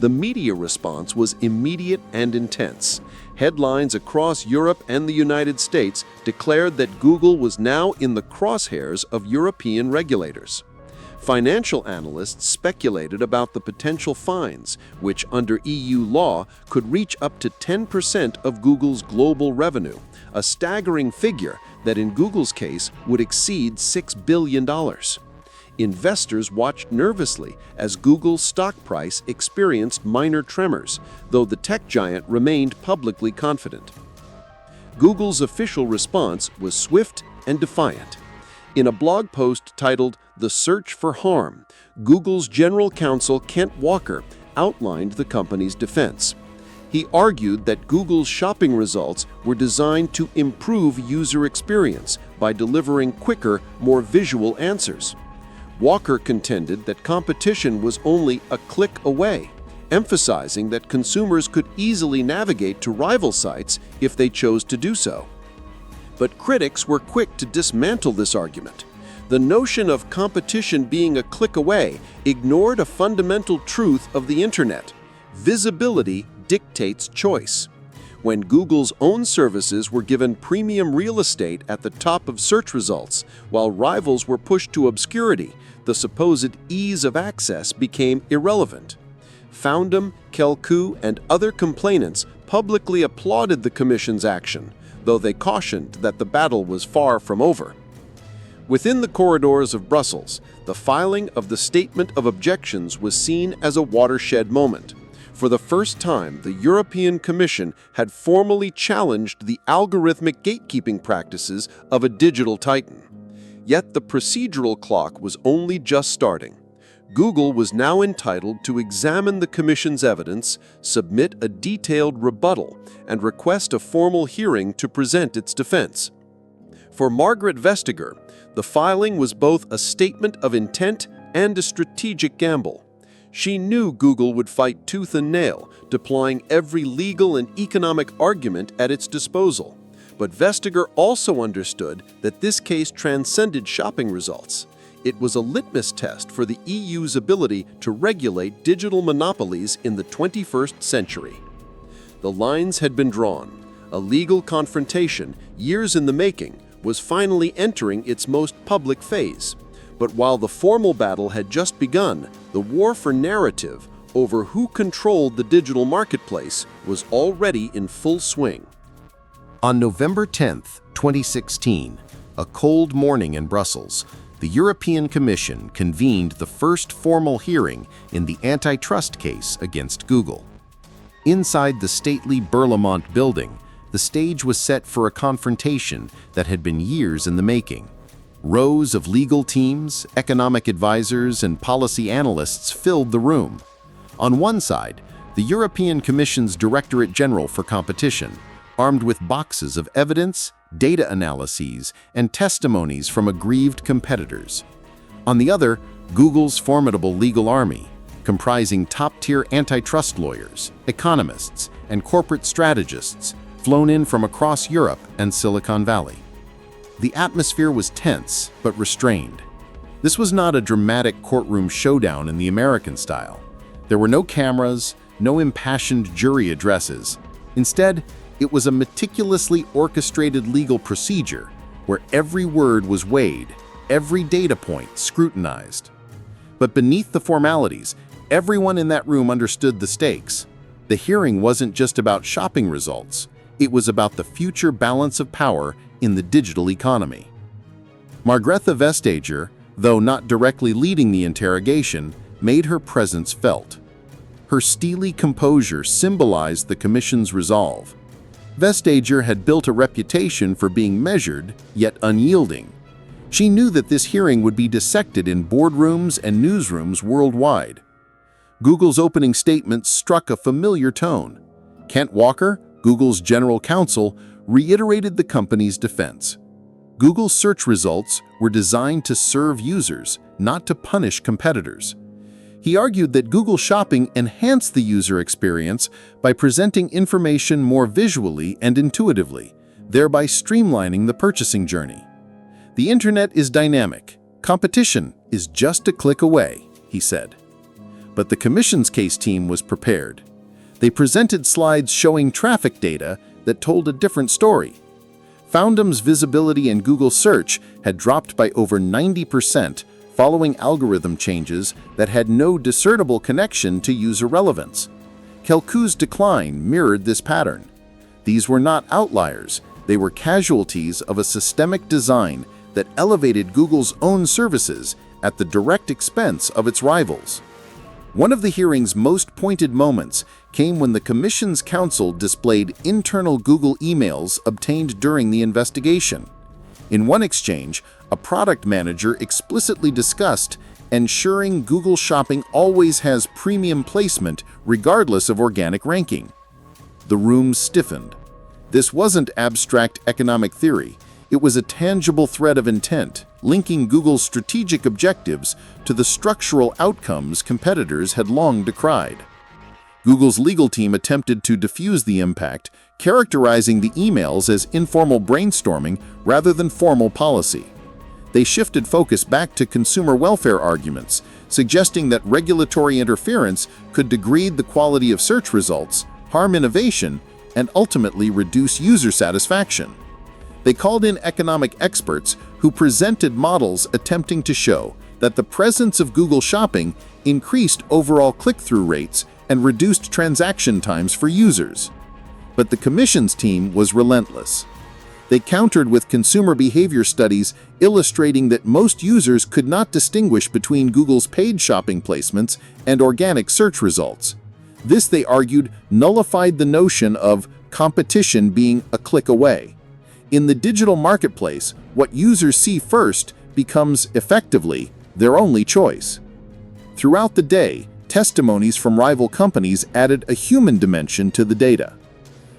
The media response was immediate and intense. Headlines across Europe and the United States declared that Google was now in the crosshairs of European regulators. Financial analysts speculated about the potential fines, which under EU law could reach up to 10% of Google's global revenue, a staggering figure that in Google's case would exceed $6 billion. Investors watched nervously as Google's stock price experienced minor tremors, though the tech giant remained publicly confident. Google's official response was swift and defiant. In a blog post titled "The Search for Harm," Google's general counsel Kent Walker outlined the company's defense. He argued that Google's shopping results were designed to improve user experience by delivering quicker, more visual answers. Walker contended that competition was only a click away, emphasizing that consumers could easily navigate to rival sites if they chose to do so. But critics were quick to dismantle this argument. The notion of competition being a click away ignored a fundamental truth of the internet: visibility dictates choice. When Google's own services were given premium real estate at the top of search results, while rivals were pushed to obscurity, the supposed ease of access became irrelevant. Foundum, Kelku, and other complainants publicly applauded the Commission's action, though they cautioned that the battle was far from over. Within the corridors of Brussels, the filing of the Statement of Objections was seen as a watershed moment. For the first time, the European Commission had formally challenged the algorithmic gatekeeping practices of a digital titan. Yet the procedural clock was only just starting. Google was now entitled to examine the Commission's evidence, submit a detailed rebuttal, and request a formal hearing to present its defense. For Margrethe Vestager, the filing was both a statement of intent and a strategic gamble. She knew Google would fight tooth and nail, deploying every legal and economic argument at its disposal. But Vestager also understood that this case transcended shopping results. It was a litmus test for the EU's ability to regulate digital monopolies in the 21st century. The lines had been drawn. A legal confrontation, years in the making, was finally entering its most public phase. But while the formal battle had just begun, the war for narrative over who controlled the digital marketplace was already in full swing. On November 10, 2016, a cold morning in Brussels, the European Commission convened the first formal hearing in the antitrust case against Google. Inside the stately Berlaymont building, the stage was set for a confrontation that had been years in the making. Rows of legal teams, economic advisors, and policy analysts filled the room. On one side, the European Commission's Directorate General for Competition, armed with boxes of evidence, data analyses, and testimonies from aggrieved competitors. On the other, Google's formidable legal army, comprising top-tier antitrust lawyers, economists, and corporate strategists, flown in from across Europe and Silicon Valley. The atmosphere was tense but restrained. This was not a dramatic courtroom showdown in the American style. There were no cameras, no impassioned jury addresses. Instead, It was a meticulously orchestrated legal procedure where every word was weighed, every data point scrutinized. But beneath the formalities, everyone in that room understood the stakes. The hearing wasn't just about shopping results. It was about the future balance of power in the digital economy. Margrethe Vestager, though not directly leading the interrogation, made her presence felt. Her steely composure symbolized the Commission's resolve. Vestager had built a reputation for being measured, yet unyielding. She knew that this hearing would be dissected in boardrooms and newsrooms worldwide. Google's opening statement struck a familiar tone. Kent Walker, Google's general counsel, reiterated the company's defense. Google's search results were designed to serve users, not to punish competitors. He argued that Google Shopping enhanced the user experience by presenting information more visually and intuitively, thereby streamlining the purchasing journey. The internet is dynamic. Competition is just a click away, he said. But the Commission's case team was prepared. They presented slides showing traffic data that told a different story. Foundum's visibility in Google Search had dropped by over 90% following algorithm changes that had no discernible connection to user relevance. Kelku's decline mirrored this pattern. These were not outliers, they were casualties of a systemic design that elevated Google's own services at the direct expense of its rivals. One of the hearing's most pointed moments came when the Commission's counsel displayed internal Google emails obtained during the investigation. In one exchange, a product manager explicitly discussed ensuring Google Shopping always has premium placement regardless of organic ranking. The room stiffened. This wasn't abstract economic theory. It was a tangible thread of intent, linking Google's strategic objectives to the structural outcomes competitors had long decried. Google's legal team attempted to diffuse the impact, characterizing the emails as informal brainstorming rather than formal policy. They shifted focus back to consumer welfare arguments, suggesting that regulatory interference could degrade the quality of search results, harm innovation, and ultimately reduce user satisfaction. They called in economic experts who presented models attempting to show that the presence of Google Shopping increased overall click-through rates and reduced transaction times for users. But the Commission's team was relentless. They countered with consumer behavior studies illustrating that most users could not distinguish between Google's paid shopping placements and organic search results. This, they argued, nullified the notion of competition being a click away. In the digital marketplace, what users see first becomes, effectively, their only choice. Throughout the day, testimonies from rival companies added a human dimension to the data.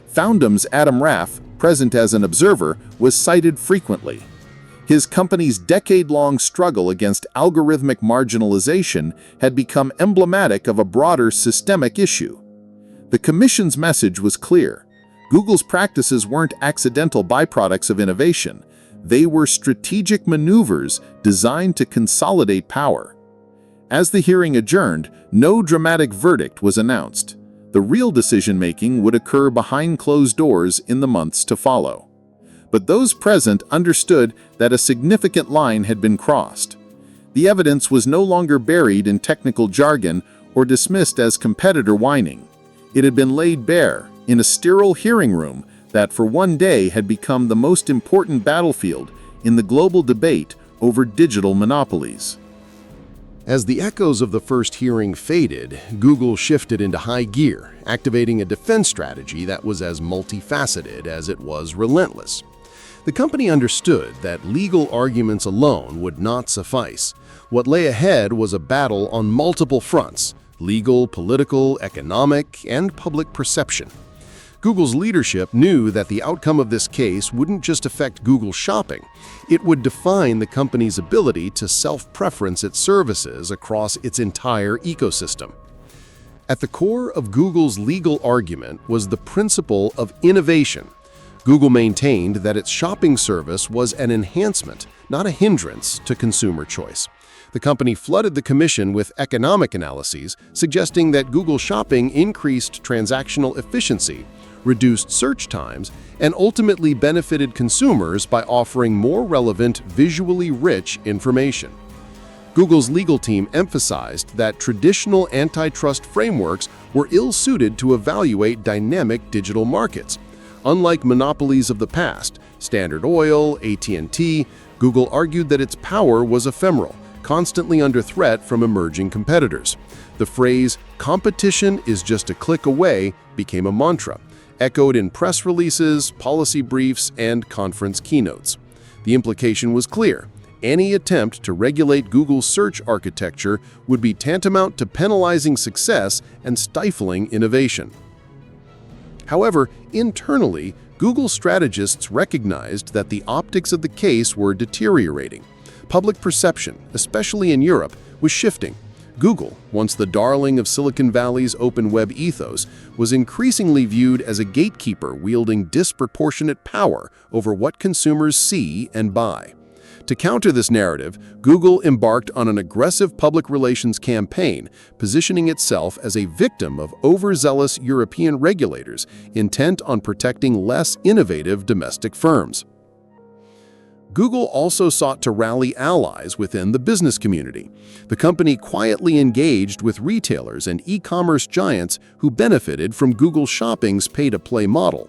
Foundum's Adam Raff, present as an observer, was cited frequently. His company's decade-long struggle against algorithmic marginalization had become emblematic of a broader systemic issue. The Commission's message was clear. Google's practices weren't accidental byproducts of innovation. They were strategic maneuvers designed to consolidate power. As the hearing adjourned, no dramatic verdict was announced. The real decision-making would occur behind closed doors in the months to follow. But those present understood that a significant line had been crossed. The evidence was no longer buried in technical jargon or dismissed as competitor whining. It had been laid bare in a sterile hearing room that for one day had become the most important battlefield in the global debate over digital monopolies. As the echoes of the first hearing faded, Google shifted into high gear, activating a defense strategy that was as multifaceted as it was relentless. The company understood that legal arguments alone would not suffice. What lay ahead was a battle on multiple fronts: legal, political, economic, and public perception. Google's leadership knew that the outcome of this case wouldn't just affect Google Shopping. It would define the company's ability to self-preference its services across its entire ecosystem. At the core of Google's legal argument was the principle of innovation. Google maintained that its shopping service was an enhancement, not a hindrance, to consumer choice. The company flooded the Commission with economic analyses, suggesting that Google Shopping increased transactional efficiency, reduced search times, and ultimately benefited consumers by offering more relevant, visually rich information. Google's legal team emphasized that traditional antitrust frameworks were ill-suited to evaluate dynamic digital markets. Unlike monopolies of the past, Standard Oil, AT&T, Google argued that its power was ephemeral, constantly under threat from emerging competitors. The phrase, "competition is just a click away," became a mantra, echoed in press releases, policy briefs, and conference keynotes. The implication was clear. Any attempt to regulate Google's search architecture would be tantamount to penalizing success and stifling innovation. However, internally, Google strategists recognized that the optics of the case were deteriorating. Public perception, especially in Europe, was shifting. Google, once the darling of Silicon Valley's open web ethos, was increasingly viewed as a gatekeeper wielding disproportionate power over what consumers see and buy. To counter this narrative, Google embarked on an aggressive public relations campaign, positioning itself as a victim of overzealous European regulators intent on protecting less innovative domestic firms. Google also sought to rally allies within the business community. The company quietly engaged with retailers and e-commerce giants who benefited from Google Shopping's pay-to-play model.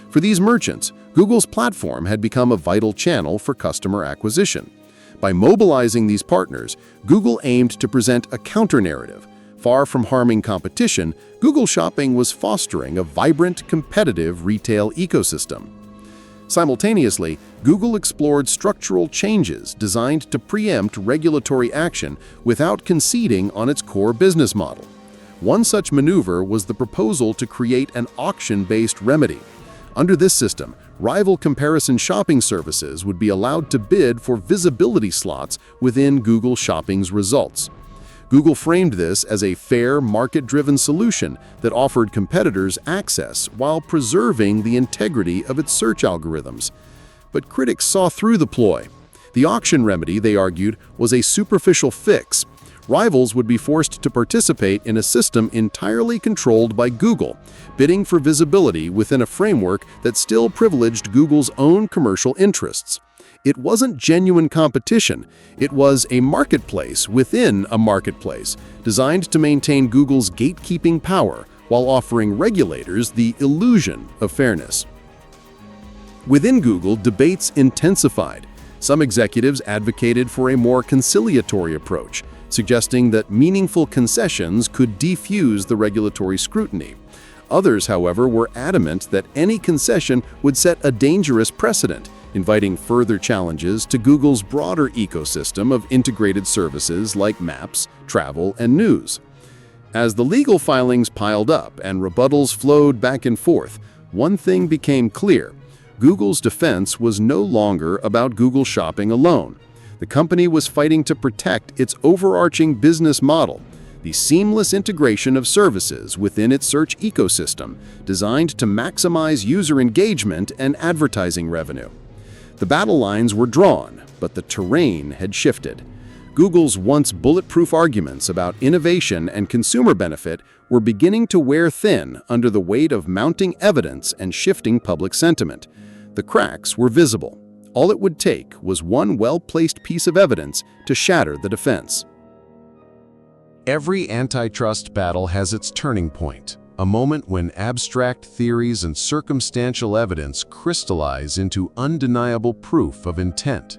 For these merchants, Google's platform had become a vital channel for customer acquisition. By mobilizing these partners, Google aimed to present a counter-narrative. Far from harming competition, Google Shopping was fostering a vibrant, competitive retail ecosystem. Simultaneously, Google explored structural changes designed to preempt regulatory action without conceding on its core business model. One such maneuver was the proposal to create an auction-based remedy. Under this system, rival comparison shopping services would be allowed to bid for visibility slots within Google Shopping's results. Google framed this as a fair, market-driven solution that offered competitors access while preserving the integrity of its search algorithms. But critics saw through the ploy. The auction remedy, they argued, was a superficial fix. Rivals would be forced to participate in a system entirely controlled by Google, bidding for visibility within a framework that still privileged Google's own commercial interests. It wasn't genuine competition, it was a marketplace within a marketplace, designed to maintain Google's gatekeeping power while offering regulators the illusion of fairness. Within Google, debates intensified. Some executives advocated for a more conciliatory approach, suggesting that meaningful concessions could defuse the regulatory scrutiny. Others, however, were adamant that any concession would set a dangerous precedent, inviting further challenges to Google's broader ecosystem of integrated services like Maps, travel, and news. As the legal filings piled up and rebuttals flowed back and forth, one thing became clear. Google's defense was no longer about Google Shopping alone. The company was fighting to protect its overarching business model, the seamless integration of services within its search ecosystem, designed to maximize user engagement and advertising revenue. The battle lines were drawn, but the terrain had shifted. Google's once bulletproof arguments about innovation and consumer benefit were beginning to wear thin under the weight of mounting evidence and shifting public sentiment. The cracks were visible. All it would take was one well-placed piece of evidence to shatter the defense. Every antitrust battle has its turning point, a moment when abstract theories and circumstantial evidence crystallize into undeniable proof of intent.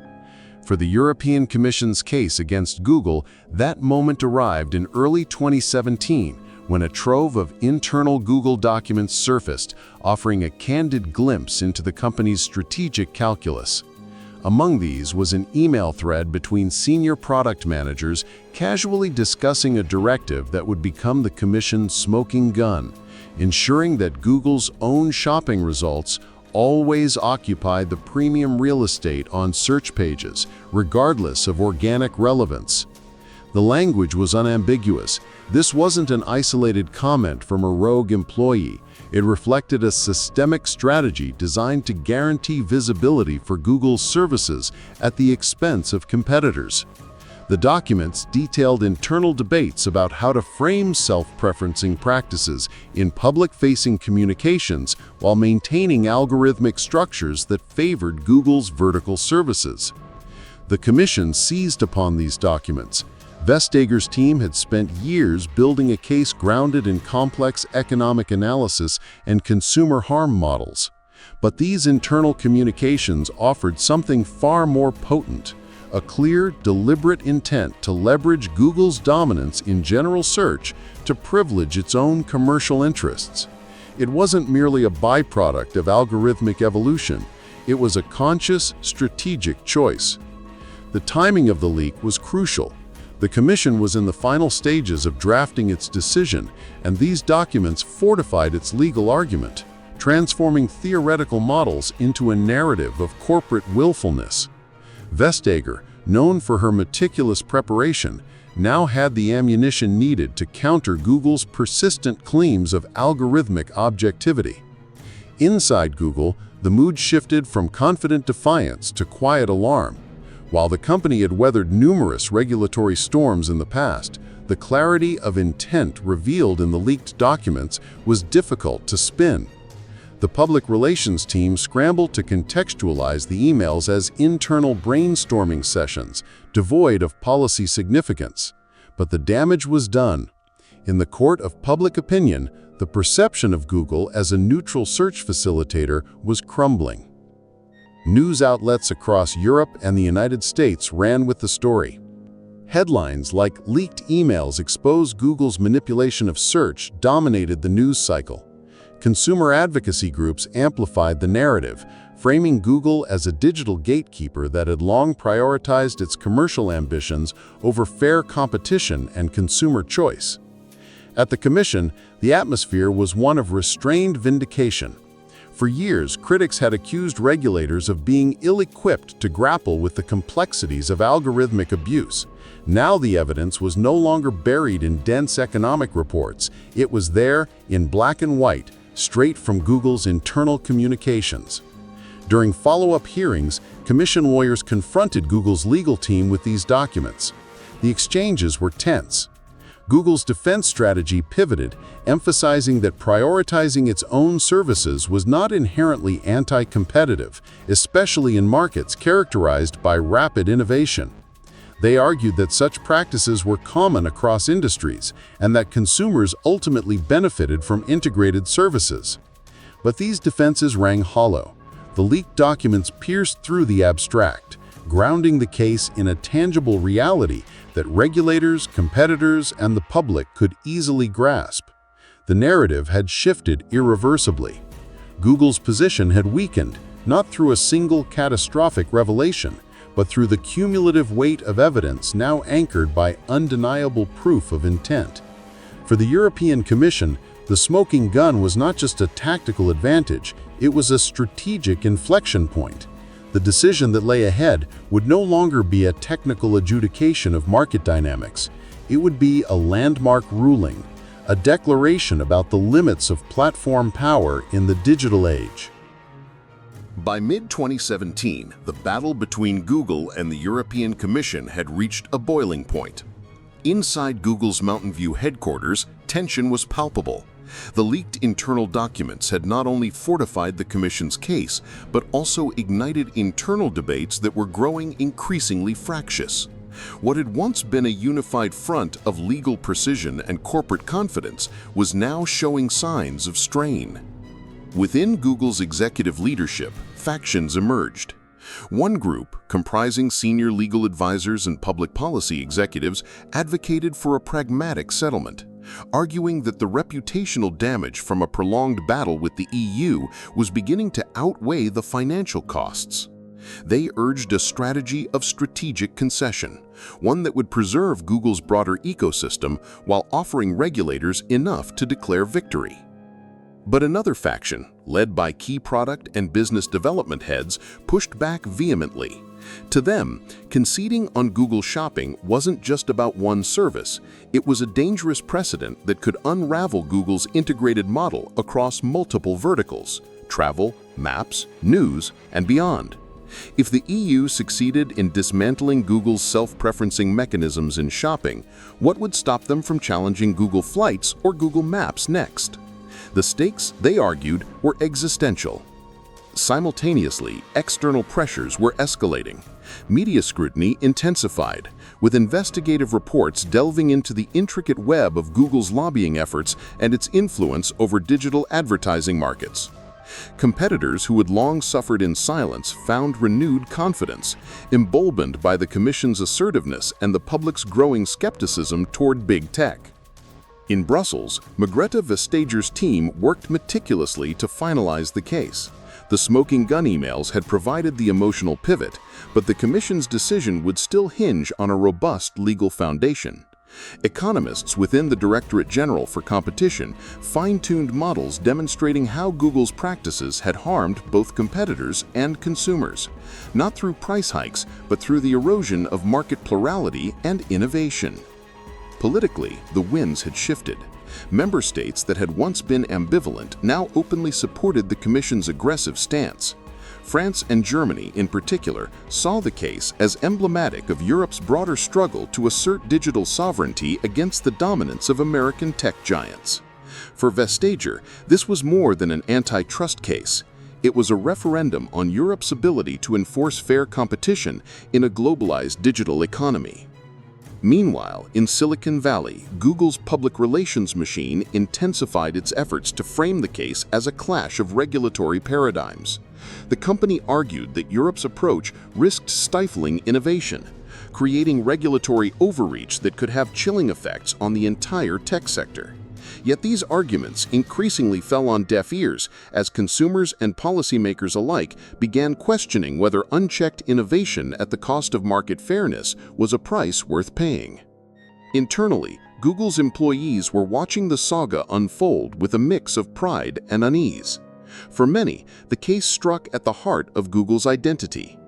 For the European Commission's case against Google, that moment arrived in early 2017 when a trove of internal Google documents surfaced, offering a candid glimpse into the company's strategic calculus. Among these was an email thread between senior product managers casually discussing a directive that would become the Commission's smoking gun, ensuring that Google's own shopping results always occupied the premium real estate on search pages, regardless of organic relevance. The language was unambiguous. This wasn't an isolated comment from a rogue employee. It reflected a systemic strategy designed to guarantee visibility for Google's services at the expense of competitors. The documents detailed internal debates about how to frame self-preferencing practices in public-facing communications while maintaining algorithmic structures that favored Google's vertical services. The Commission seized upon these documents. Vestager's team had spent years building a case grounded in complex economic analysis and consumer harm models. But these internal communications offered something far more potent: a clear, deliberate intent to leverage Google's dominance in general search to privilege its own commercial interests. It wasn't merely a byproduct of algorithmic evolution. It was a conscious, strategic choice. The timing of the leak was crucial. The Commission was in the final stages of drafting its decision, and these documents fortified its legal argument, transforming theoretical models into a narrative of corporate willfulness. Vestager, known for her meticulous preparation, now had the ammunition needed to counter Google's persistent claims of algorithmic objectivity. Inside Google, the mood shifted from confident defiance to quiet alarm. While the company had weathered numerous regulatory storms in the past, the clarity of intent revealed in the leaked documents was difficult to spin. The public relations team scrambled to contextualize the emails as internal brainstorming sessions, devoid of policy significance. But the damage was done. In the court of public opinion, the perception of Google as a neutral search facilitator was crumbling. News outlets across Europe and the United States ran with the story. Headlines like "Leaked emails expose Google's manipulation of search" dominated the news cycle. Consumer advocacy groups amplified the narrative, framing Google as a digital gatekeeper that had long prioritized its commercial ambitions over fair competition and consumer choice. At the Commission, the atmosphere was one of restrained vindication. For years, critics had accused regulators of being ill-equipped to grapple with the complexities of algorithmic abuse. Now the evidence was no longer buried in dense economic reports. It was there, in black and white, straight from Google's internal communications. During follow-up hearings, Commission lawyers confronted Google's legal team with these documents. The exchanges were tense. Google's defense strategy pivoted, emphasizing that prioritizing its own services was not inherently anti-competitive, especially in markets characterized by rapid innovation. They argued that such practices were common across industries and that consumers ultimately benefited from integrated services. But these defenses rang hollow. The leaked documents pierced through the abstract, grounding the case in a tangible reality that regulators, competitors, and the public could easily grasp. The narrative had shifted irreversibly. Google's position had weakened, not through a single catastrophic revelation, but through the cumulative weight of evidence now anchored by undeniable proof of intent. For the European Commission, the smoking gun was not just a tactical advantage, it was a strategic inflection point. The decision that lay ahead would no longer be a technical adjudication of market dynamics. It would be a landmark ruling, a declaration about the limits of platform power in the digital age. By mid-2017, the battle between Google and the European Commission had reached a boiling point. Inside Google's Mountain View headquarters, tension was palpable. The leaked internal documents had not only fortified the Commission's case, but also ignited internal debates that were growing increasingly fractious. What had once been a unified front of legal precision and corporate confidence was now showing signs of strain. Within Google's executive leadership, factions emerged. One group, comprising senior legal advisors and public policy executives, advocated for a pragmatic settlement, arguing that the reputational damage from a prolonged battle with the EU was beginning to outweigh the financial costs. They urged a strategy of strategic concession, one that would preserve Google's broader ecosystem while offering regulators enough to declare victory. But another faction, led by key product and business development heads, pushed back vehemently. To them, conceding on Google Shopping wasn't just about one service. It was a dangerous precedent that could unravel Google's integrated model across multiple verticals: travel, maps, news, and beyond. If the EU succeeded in dismantling Google's self-preferencing mechanisms in shopping, what would stop them from challenging Google Flights or Google Maps next? The stakes, they argued, were existential. Simultaneously, external pressures were escalating. Media scrutiny intensified, with investigative reports delving into the intricate web of Google's lobbying efforts and its influence over digital advertising markets. Competitors who had long suffered in silence found renewed confidence, emboldened by the Commission's assertiveness and the public's growing skepticism toward big tech. In Brussels, Margrethe Vestager's team worked meticulously to finalize the case. The smoking gun emails had provided the emotional pivot, but the Commission's decision would still hinge on a robust legal foundation. Economists within the Directorate General for Competition fine-tuned models demonstrating how Google's practices had harmed both competitors and consumers, not through price hikes, but through the erosion of market plurality and innovation. Politically, the winds had shifted. Member states that had once been ambivalent now openly supported the Commission's aggressive stance. France and Germany, in particular, saw the case as emblematic of Europe's broader struggle to assert digital sovereignty against the dominance of American tech giants. For Vestager, this was more than an antitrust case. It was a referendum on Europe's ability to enforce fair competition in a globalized digital economy. Meanwhile, in Silicon Valley, Google's public relations machine intensified its efforts to frame the case as a clash of regulatory paradigms. The company argued that Europe's approach risked stifling innovation, creating regulatory overreach that could have chilling effects on the entire tech sector. Yet these arguments increasingly fell on deaf ears as consumers and policymakers alike began questioning whether unchecked innovation at the cost of market fairness was a price worth paying. Internally, Google's employees were watching the saga unfold with a mix of pride and unease. For many, the case struck at the heart of Google's identity.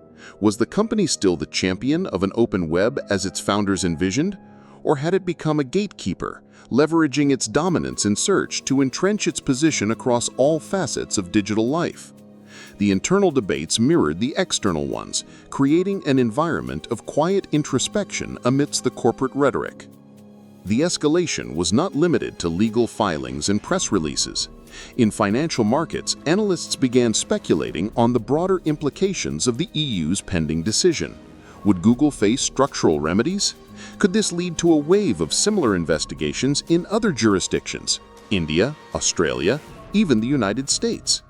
Was the company still the champion of an open web as its founders envisioned? Or had it become a gatekeeper, leveraging its dominance in search to entrench its position across all facets of digital life? The internal debates mirrored the external ones, creating an environment of quiet introspection amidst the corporate rhetoric. The escalation was not limited to legal filings and press releases. In financial markets, analysts began speculating on the broader implications of the EU's pending decision. Would Google face structural remedies? Could this lead to a wave of similar investigations in other jurisdictions, India, Australia, even the United States?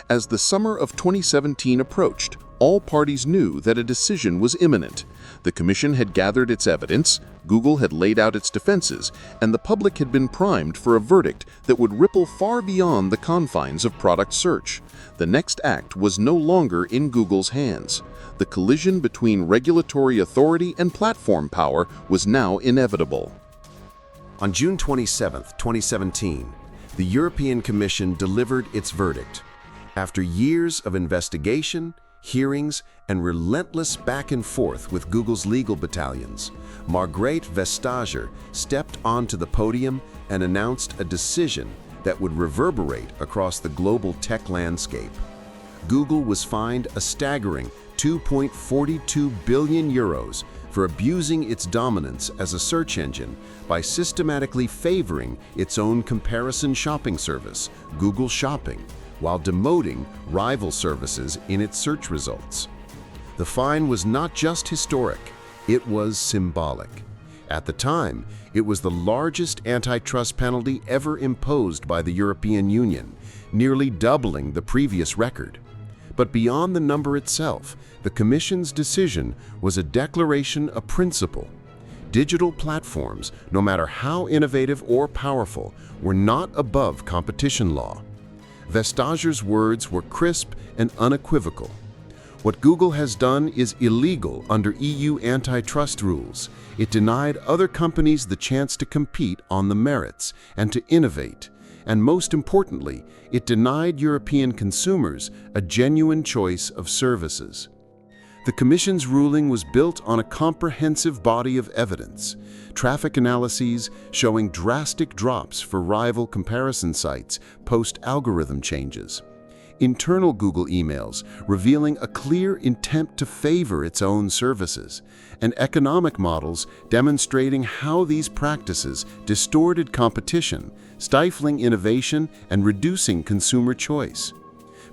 As the summer of 2017 approached, all parties knew that a decision was imminent. The Commission had gathered its evidence, Google had laid out its defenses, and the public had been primed for a verdict that would ripple far beyond the confines of product search. The next act was no longer in Google's hands. The collision between regulatory authority and platform power was now inevitable. On June 27, 2017, the European Commission delivered its verdict. After years of investigation, hearings, and relentless back and forth with Google's legal battalions, Margrethe Vestager stepped onto the podium and announced a decision that would reverberate across the global tech landscape. Google was fined a staggering 2.42 billion euros for abusing its dominance as a search engine by systematically favoring its own comparison shopping service, Google Shopping, while demoting rival services in its search results. The fine was not just historic, it was symbolic. At the time, it was the largest antitrust penalty ever imposed by the European Union, nearly doubling the previous record. But beyond the number itself, the Commission's decision was a declaration of principle. Digital platforms, no matter how innovative or powerful, were not above competition law. Vestager's words were crisp and unequivocal. What Google has done is illegal under EU antitrust rules. It denied other companies the chance to compete on the merits and to innovate. And most importantly, it denied European consumers a genuine choice of services. The Commission's ruling was built on a comprehensive body of evidence, traffic analyses showing drastic drops for rival comparison sites post-algorithm changes, internal Google emails revealing a clear intent to favor its own services, and economic models demonstrating how these practices distorted competition, stifling innovation and reducing consumer choice.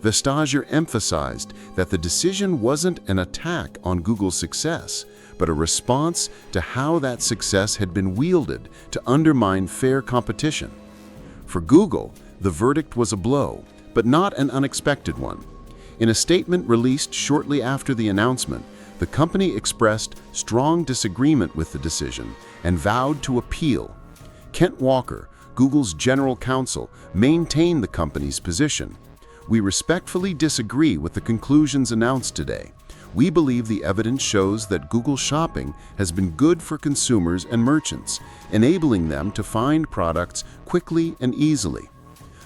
Vestager emphasized that the decision wasn't an attack on Google's success, but a response to how that success had been wielded to undermine fair competition. For Google, the verdict was a blow, but not an unexpected one. In a statement released shortly after the announcement, the company expressed strong disagreement with the decision and vowed to appeal. Kent Walker, Google's general counsel, maintained the company's position. "We respectfully disagree with the conclusions announced today. We believe the evidence shows that Google Shopping has been good for consumers and merchants, enabling them to find products quickly and easily."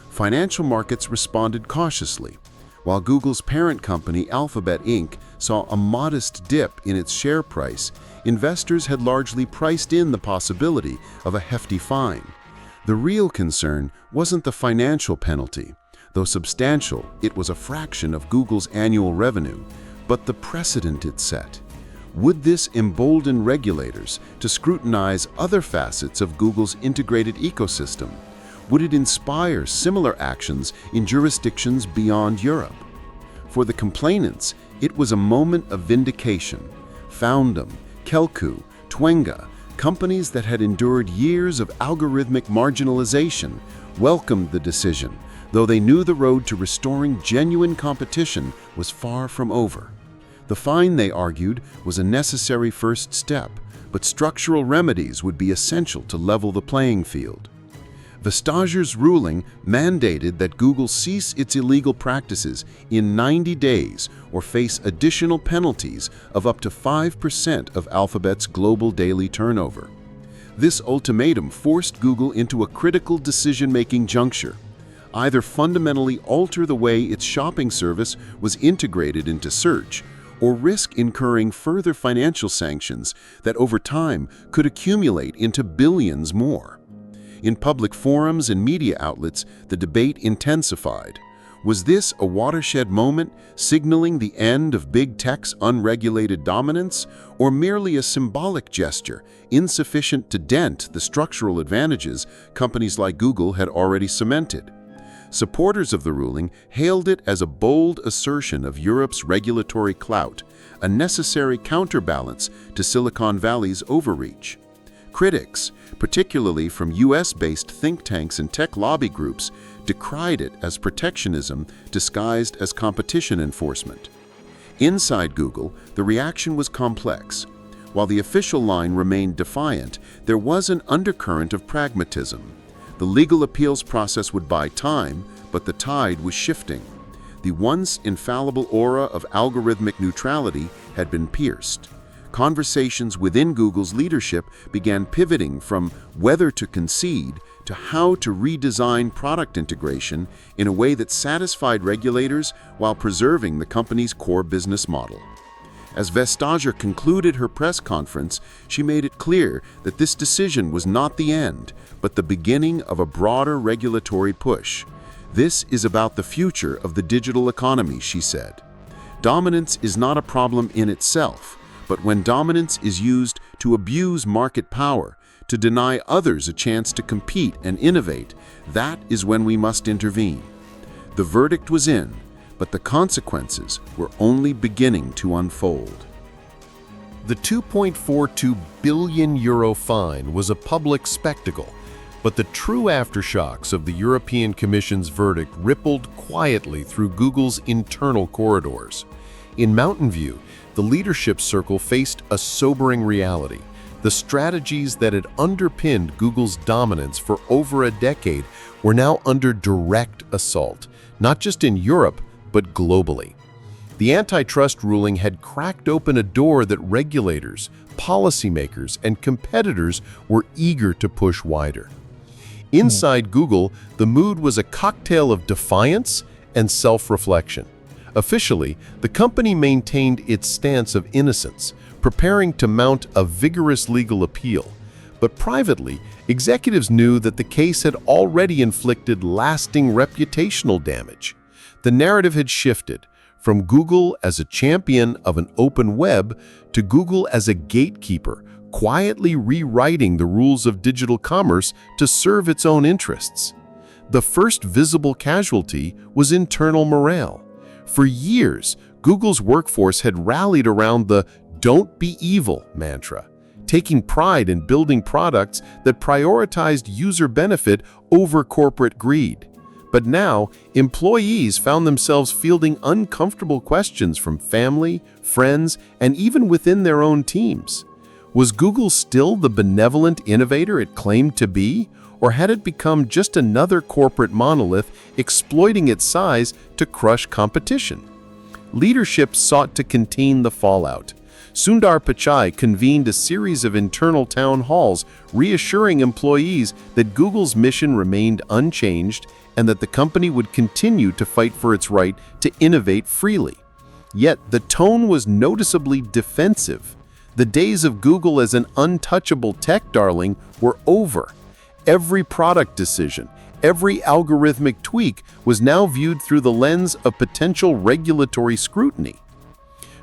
Financial markets responded cautiously. While Google's parent company, Alphabet Inc., saw a modest dip in its share price, investors had largely priced in the possibility of a hefty fine. The real concern wasn't the financial penalty. Though substantial, it was a fraction of Google's annual revenue, but the precedent it set. Would this embolden regulators to scrutinize other facets of Google's integrated ecosystem? Would it inspire similar actions in jurisdictions beyond Europe? For the complainants, it was a moment of vindication. Foundum, Kelku, Twenga, companies that had endured years of algorithmic marginalization, welcomed the decision, though they knew the road to restoring genuine competition was far from over. The fine, they argued, was a necessary first step, but structural remedies would be essential to level the playing field. Vestager's ruling mandated that Google cease its illegal practices in 90 days or face additional penalties of up to 5% of Alphabet's global daily turnover. This ultimatum forced Google into a critical decision-making juncture: either fundamentally alter the way its shopping service was integrated into search, or risk incurring further financial sanctions that over time could accumulate into billions more. In public forums and media outlets, the debate intensified. Was this a watershed moment signaling the end of big tech's unregulated dominance, or merely a symbolic gesture insufficient to dent the structural advantages companies like Google had already cemented? Supporters of the ruling hailed it as a bold assertion of Europe's regulatory clout, a necessary counterbalance to Silicon Valley's overreach. Critics, particularly from US-based think tanks and tech lobby groups, decried it as protectionism disguised as competition enforcement. Inside Google, the reaction was complex. While the official line remained defiant, there was an undercurrent of pragmatism. The legal appeals process would buy time, but the tide was shifting. The once infallible aura of algorithmic neutrality had been pierced. Conversations within Google's leadership began pivoting from whether to concede to how to redesign product integration in a way that satisfied regulators while preserving the company's core business model. As Vestager concluded her press conference, she made it clear that this decision was not the end, but the beginning of a broader regulatory push. "This is about the future of the digital economy," she said. "Dominance is not a problem in itself, but when dominance is used to abuse market power, to deny others a chance to compete and innovate, that is when we must intervene." The verdict was in, but the consequences were only beginning to unfold. The €2.42 billion fine was a public spectacle, but the true aftershocks of the European Commission's verdict rippled quietly through Google's internal corridors. In Mountain View, the leadership circle faced a sobering reality. The strategies that had underpinned Google's dominance for over a decade were now under direct assault, not just in Europe, but globally. The antitrust ruling had cracked open a door that regulators, policymakers, and competitors were eager to push wider. Inside Google, the mood was a cocktail of defiance and self-reflection. Officially, the company maintained its stance of innocence, preparing to mount a vigorous legal appeal. But privately, executives knew that the case had already inflicted lasting reputational damage. The narrative had shifted from Google as a champion of an open web to Google as a gatekeeper, quietly rewriting the rules of digital commerce to serve its own interests. The first visible casualty was internal morale. For years, Google's workforce had rallied around the "don't be evil" mantra, taking pride in building products that prioritized user benefit over corporate greed. But now, employees found themselves fielding uncomfortable questions from family, friends, and even within their own teams. Was Google still the benevolent innovator it claimed to be, or had it become just another corporate monolith exploiting its size to crush competition? Leadership sought to contain the fallout. Sundar Pichai convened a series of internal town halls, reassuring employees that Google's mission remained unchanged and that the company would continue to fight for its right to innovate freely. Yet the tone was noticeably defensive. The days of Google as an untouchable tech darling were over. Every product decision, every algorithmic tweak was now viewed through the lens of potential regulatory scrutiny.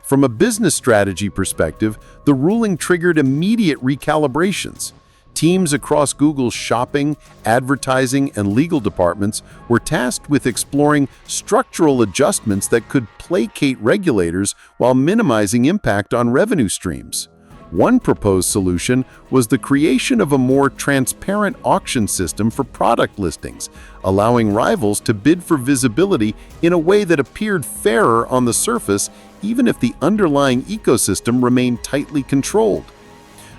From a business strategy perspective, the ruling triggered immediate recalibrations. Teams across Google's shopping, advertising, and legal departments were tasked with exploring structural adjustments that could placate regulators while minimizing impact on revenue streams. One proposed solution was the creation of a more transparent auction system for product listings, allowing rivals to bid for visibility in a way that appeared fairer on the surface, even if the underlying ecosystem remained tightly controlled.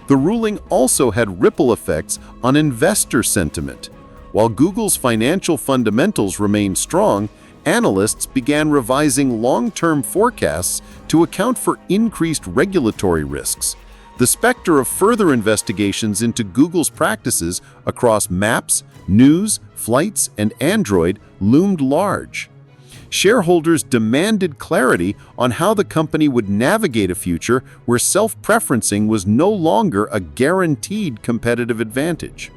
The ruling also had ripple effects on investor sentiment. While Google's financial fundamentals remained strong, analysts began revising long-term forecasts to account for increased regulatory risks. The specter of further investigations into Google's practices across Maps, News, Flights, and Android loomed large. Shareholders demanded clarity on how the company would navigate a future where self-preferencing was no longer a guaranteed competitive advantage.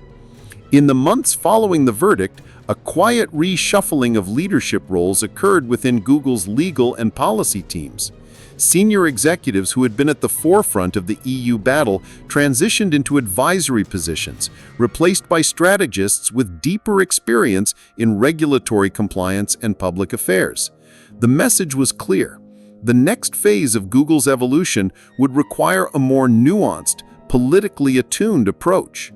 In the months following the verdict, a quiet reshuffling of leadership roles occurred within Google's legal and policy teams. Senior executives who had been at the forefront of the EU battle transitioned into advisory positions, replaced by strategists with deeper experience in regulatory compliance and public affairs. The message was clear. The next phase of Google's evolution would require a more nuanced, politically attuned approach.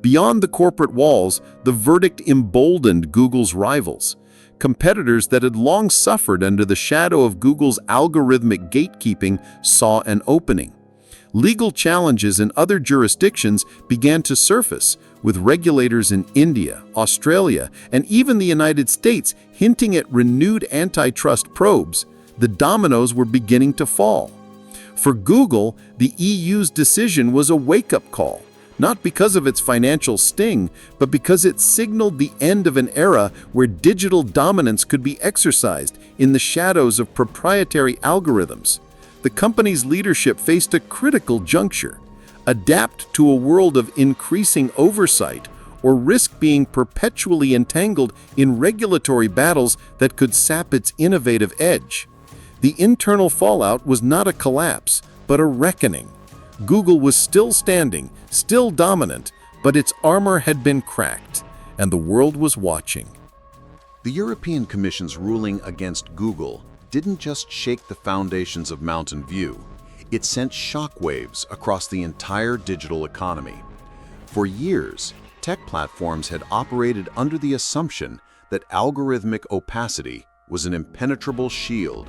Beyond the corporate walls, the verdict emboldened Google's rivals. Competitors that had long suffered under the shadow of Google's algorithmic gatekeeping saw an opening. Legal challenges in other jurisdictions began to surface, with regulators in India, Australia, and even the United States hinting at renewed antitrust probes. The dominoes were beginning to fall. For Google, the EU's decision was a wake-up call. Not because of its financial sting, but because it signaled the end of an era where digital dominance could be exercised in the shadows of proprietary algorithms. The company's leadership faced a critical juncture: adapt to a world of increasing oversight, or risk being perpetually entangled in regulatory battles that could sap its innovative edge. The internal fallout was not a collapse, but a reckoning. Google was still standing, still dominant, but its armor had been cracked, and the world was watching. The European Commission's ruling against Google didn't just shake the foundations of Mountain View, it sent shockwaves across the entire digital economy. For years, tech platforms had operated under the assumption that algorithmic opacity was an impenetrable shield.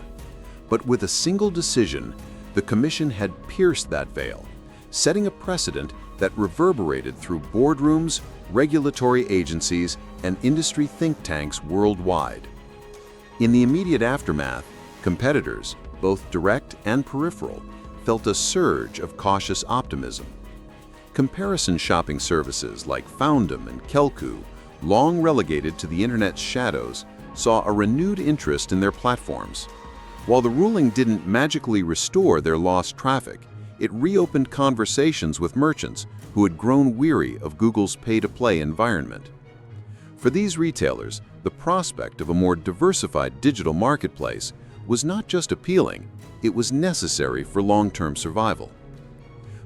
But with a single decision, the Commission had pierced that veil, setting a precedent that reverberated through boardrooms, regulatory agencies, and industry think tanks worldwide. In the immediate aftermath, competitors, both direct and peripheral, felt a surge of cautious optimism. Comparison shopping services like Foundum and Kelku, long relegated to the internet's shadows, saw a renewed interest in their platforms. While the ruling didn't magically restore their lost traffic, it reopened conversations with merchants who had grown weary of Google's pay-to-play environment. For these retailers, the prospect of a more diversified digital marketplace was not just appealing, it was necessary for long-term survival.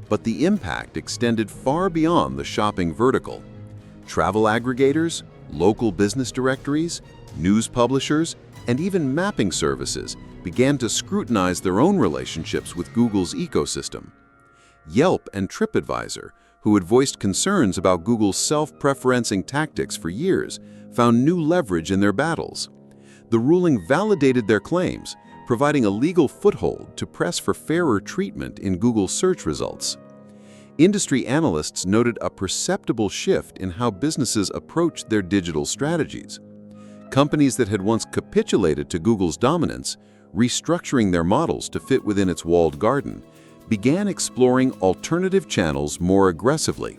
But the impact extended far beyond the shopping vertical. Travel aggregators, local business directories, news publishers, and even mapping services began to scrutinize their own relationships with Google's ecosystem. Yelp and TripAdvisor, who had voiced concerns about Google's self-preferencing tactics for years, found new leverage in their battles. The ruling validated their claims, providing a legal foothold to press for fairer treatment in Google's search results. Industry analysts noted a perceptible shift in how businesses approached their digital strategies. Companies that had once capitulated to Google's dominance, restructuring their models to fit within its walled garden, began exploring alternative channels more aggressively.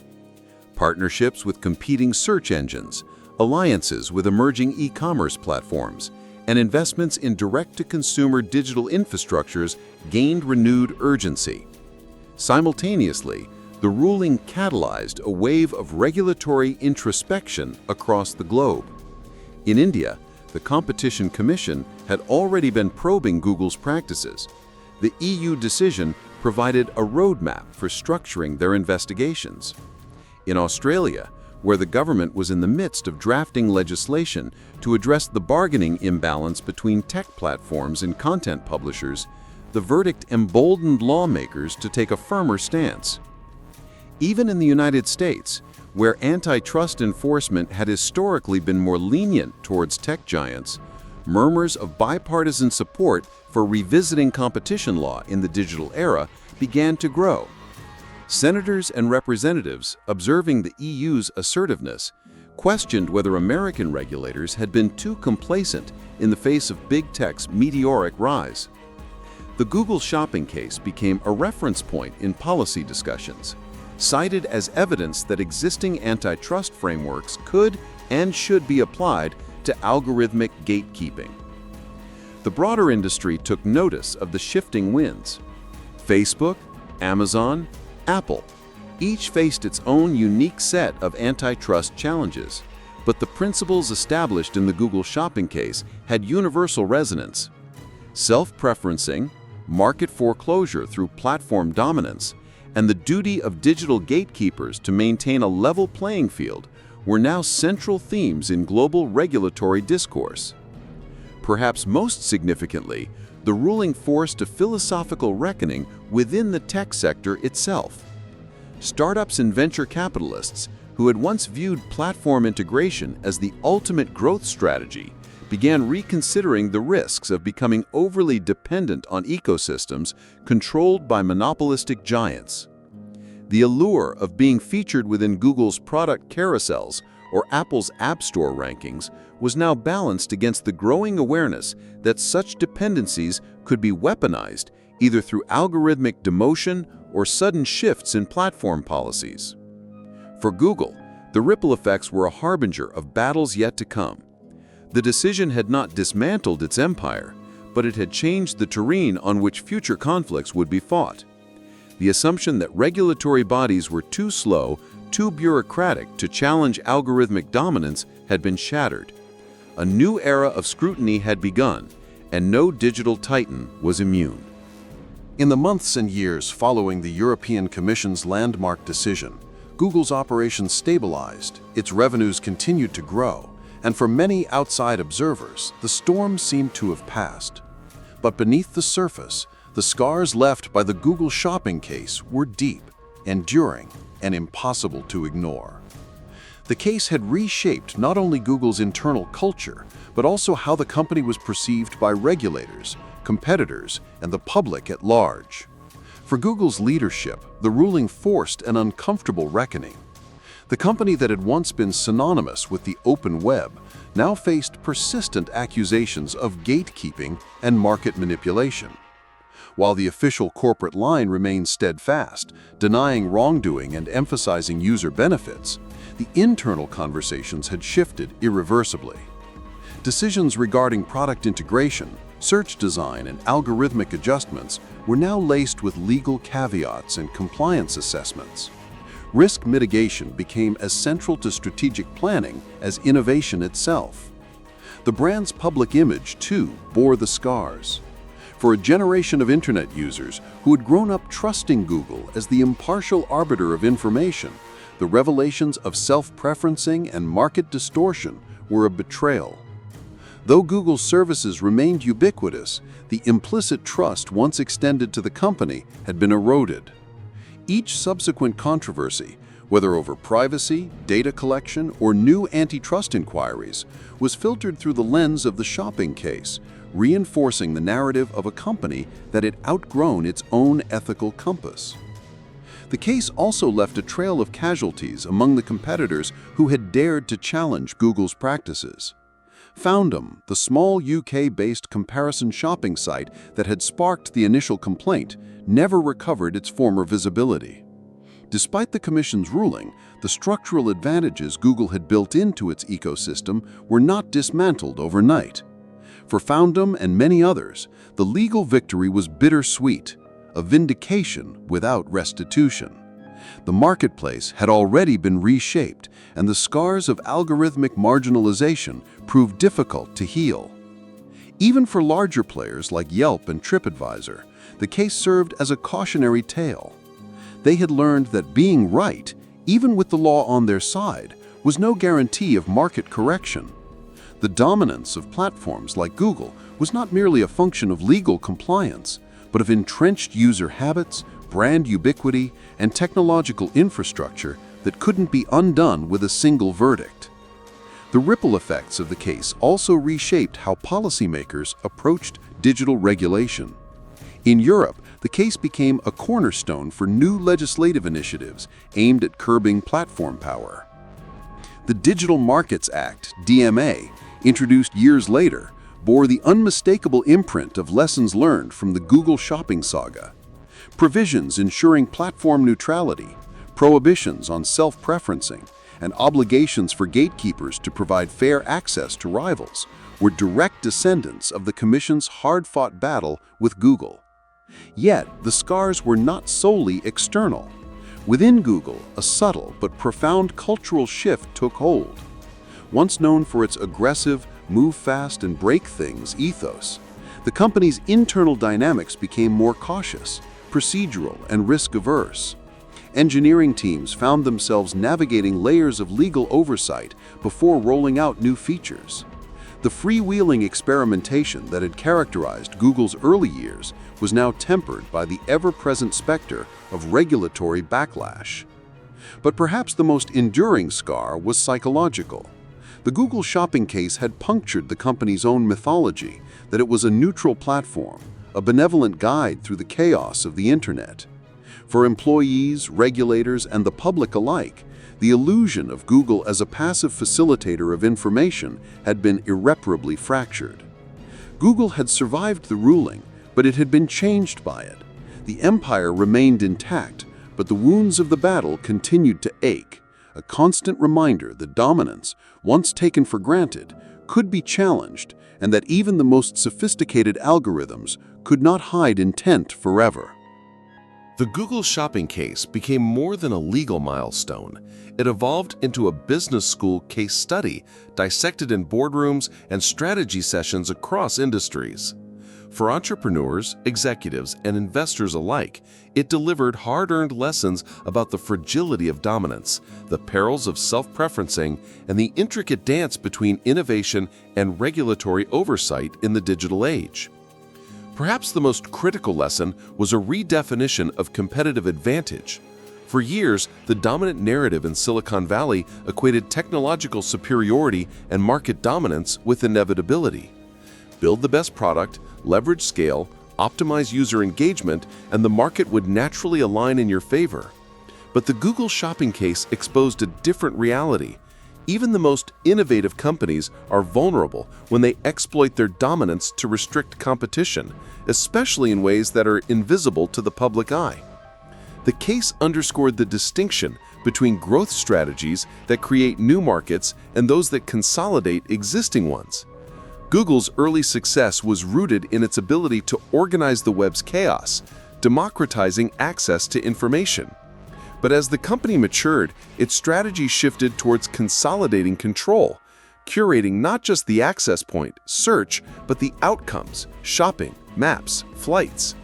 Partnerships with competing search engines, alliances with emerging e-commerce platforms, and investments in direct-to-consumer digital infrastructures gained renewed urgency. Simultaneously, the ruling catalyzed a wave of regulatory introspection across the globe. In India, the Competition Commission had already been probing Google's practices. The EU decision provided a roadmap for structuring their investigations. In Australia, where the government was in the midst of drafting legislation to address the bargaining imbalance between tech platforms and content publishers, the verdict emboldened lawmakers to take a firmer stance. Even in the United States, where antitrust enforcement had historically been more lenient towards tech giants, murmurs of bipartisan support for revisiting competition law in the digital era began to grow. Senators and representatives, observing the EU's assertiveness, questioned whether American regulators had been too complacent in the face of big tech's meteoric rise. The Google shopping case became a reference point in policy discussions, cited as evidence that existing antitrust frameworks could and should be applied to algorithmic gatekeeping. The broader industry took notice of the shifting winds. Facebook, Amazon, Apple, each faced its own unique set of antitrust challenges, but the principles established in the Google shopping case had universal resonance. Self-preferencing, market foreclosure through platform dominance, and the duty of digital gatekeepers to maintain a level playing field were now central themes in global regulatory discourse. Perhaps most significantly, the ruling forced a philosophical reckoning within the tech sector itself. Startups and venture capitalists, who had once viewed platform integration as the ultimate growth strategy, began reconsidering the risks of becoming overly dependent on ecosystems controlled by monopolistic giants. The allure of being featured within Google's product carousels or Apple's App Store rankings was now balanced against the growing awareness that such dependencies could be weaponized either through algorithmic demotion or sudden shifts in platform policies. For Google, the ripple effects were a harbinger of battles yet to come. The decision had not dismantled its empire, but it had changed the terrain on which future conflicts would be fought. The assumption that regulatory bodies were too slow, too bureaucratic to challenge algorithmic dominance had been shattered. A new era of scrutiny had begun, and no digital titan was immune. In the months and years following the European Commission's landmark decision, Google's operations stabilized, its revenues continued to grow, and for many outside observers, the storm seemed to have passed. But beneath the surface, the scars left by the Google shopping case were deep, enduring, and impossible to ignore. The case had reshaped not only Google's internal culture, but also how the company was perceived by regulators, competitors, and the public at large. For Google's leadership, the ruling forced an uncomfortable reckoning. The company that had once been synonymous with the open web now faced persistent accusations of gatekeeping and market manipulation. While the official corporate line remained steadfast, denying wrongdoing and emphasizing user benefits, the internal conversations had shifted irreversibly. Decisions regarding product integration, search design, and algorithmic adjustments were now laced with legal caveats and compliance assessments. Risk mitigation became as central to strategic planning as innovation itself. The brand's public image, too, bore the scars. For a generation of internet users who had grown up trusting Google as the impartial arbiter of information, the revelations of self-preferencing and market distortion were a betrayal. Though Google's services remained ubiquitous, the implicit trust once extended to the company had been eroded. Each subsequent controversy, whether over privacy, data collection, or new antitrust inquiries, was filtered through the lens of the shopping case, reinforcing the narrative of a company that had outgrown its own ethical compass. The case also left a trail of casualties among the competitors who had dared to challenge Google's practices. Foundum, the small UK-based comparison shopping site that had sparked the initial complaint, never recovered its former visibility. Despite the Commission's ruling, the structural advantages Google had built into its ecosystem were not dismantled overnight. For Foundum and many others, the legal victory was bittersweet, a vindication without restitution. The marketplace had already been reshaped, and the scars of algorithmic marginalization proved difficult to heal. Even for larger players like Yelp and TripAdvisor, the case served as a cautionary tale. They had learned that being right, even with the law on their side, was no guarantee of market correction. The dominance of platforms like Google was not merely a function of legal compliance, but of entrenched user habits, brand ubiquity, and technological infrastructure that couldn't be undone with a single verdict. The ripple effects of the case also reshaped how policymakers approached digital regulation. In Europe, the case became a cornerstone for new legislative initiatives aimed at curbing platform power. The Digital Markets Act, DMA, introduced years later, bore the unmistakable imprint of lessons learned from the Google shopping saga. Provisions ensuring platform neutrality, prohibitions on self-preferencing, and obligations for gatekeepers to provide fair access to rivals were direct descendants of the Commission's hard-fought battle with Google. Yet, the scars were not solely external. Within Google, a subtle but profound cultural shift took hold. Once known for its aggressive, move fast and break things ethos, the company's internal dynamics became more cautious, procedural, and risk-averse. Engineering teams found themselves navigating layers of legal oversight before rolling out new features. The freewheeling experimentation that had characterized Google's early years was now tempered by the ever-present specter of regulatory backlash. But perhaps the most enduring scar was psychological. The Google shopping case had punctured the company's own mythology that it was a neutral platform, a benevolent guide through the chaos of the internet. For employees, regulators, and the public alike, the illusion of Google as a passive facilitator of information had been irreparably fractured. Google had survived the ruling, but it had been changed by it. The empire remained intact, but the wounds of the battle continued to ache, a constant reminder that dominance, once taken for granted, could be challenged, and that even the most sophisticated algorithms could not hide intent forever. The Google shopping case became more than a legal milestone. It evolved into a business school case study, dissected in boardrooms and strategy sessions across industries. For entrepreneurs, executives, and investors alike, it delivered hard-earned lessons about the fragility of dominance, the perils of self-preferencing, and the intricate dance between innovation and regulatory oversight in the digital age. Perhaps the most critical lesson was a redefinition of competitive advantage. For years, the dominant narrative in Silicon Valley equated technological superiority and market dominance with inevitability. Build the best product, leverage scale, optimize user engagement, and the market would naturally align in your favor. But the Google shopping case exposed a different reality. Even the most innovative companies are vulnerable when they exploit their dominance to restrict competition, especially in ways that are invisible to the public eye. The case underscored the distinction between growth strategies that create new markets and those that consolidate existing ones. Google's early success was rooted in its ability to organize the web's chaos, democratizing access to information. But as the company matured, its strategy shifted towards consolidating control, curating not just the access point, search, but the outcomes, shopping, maps, flights.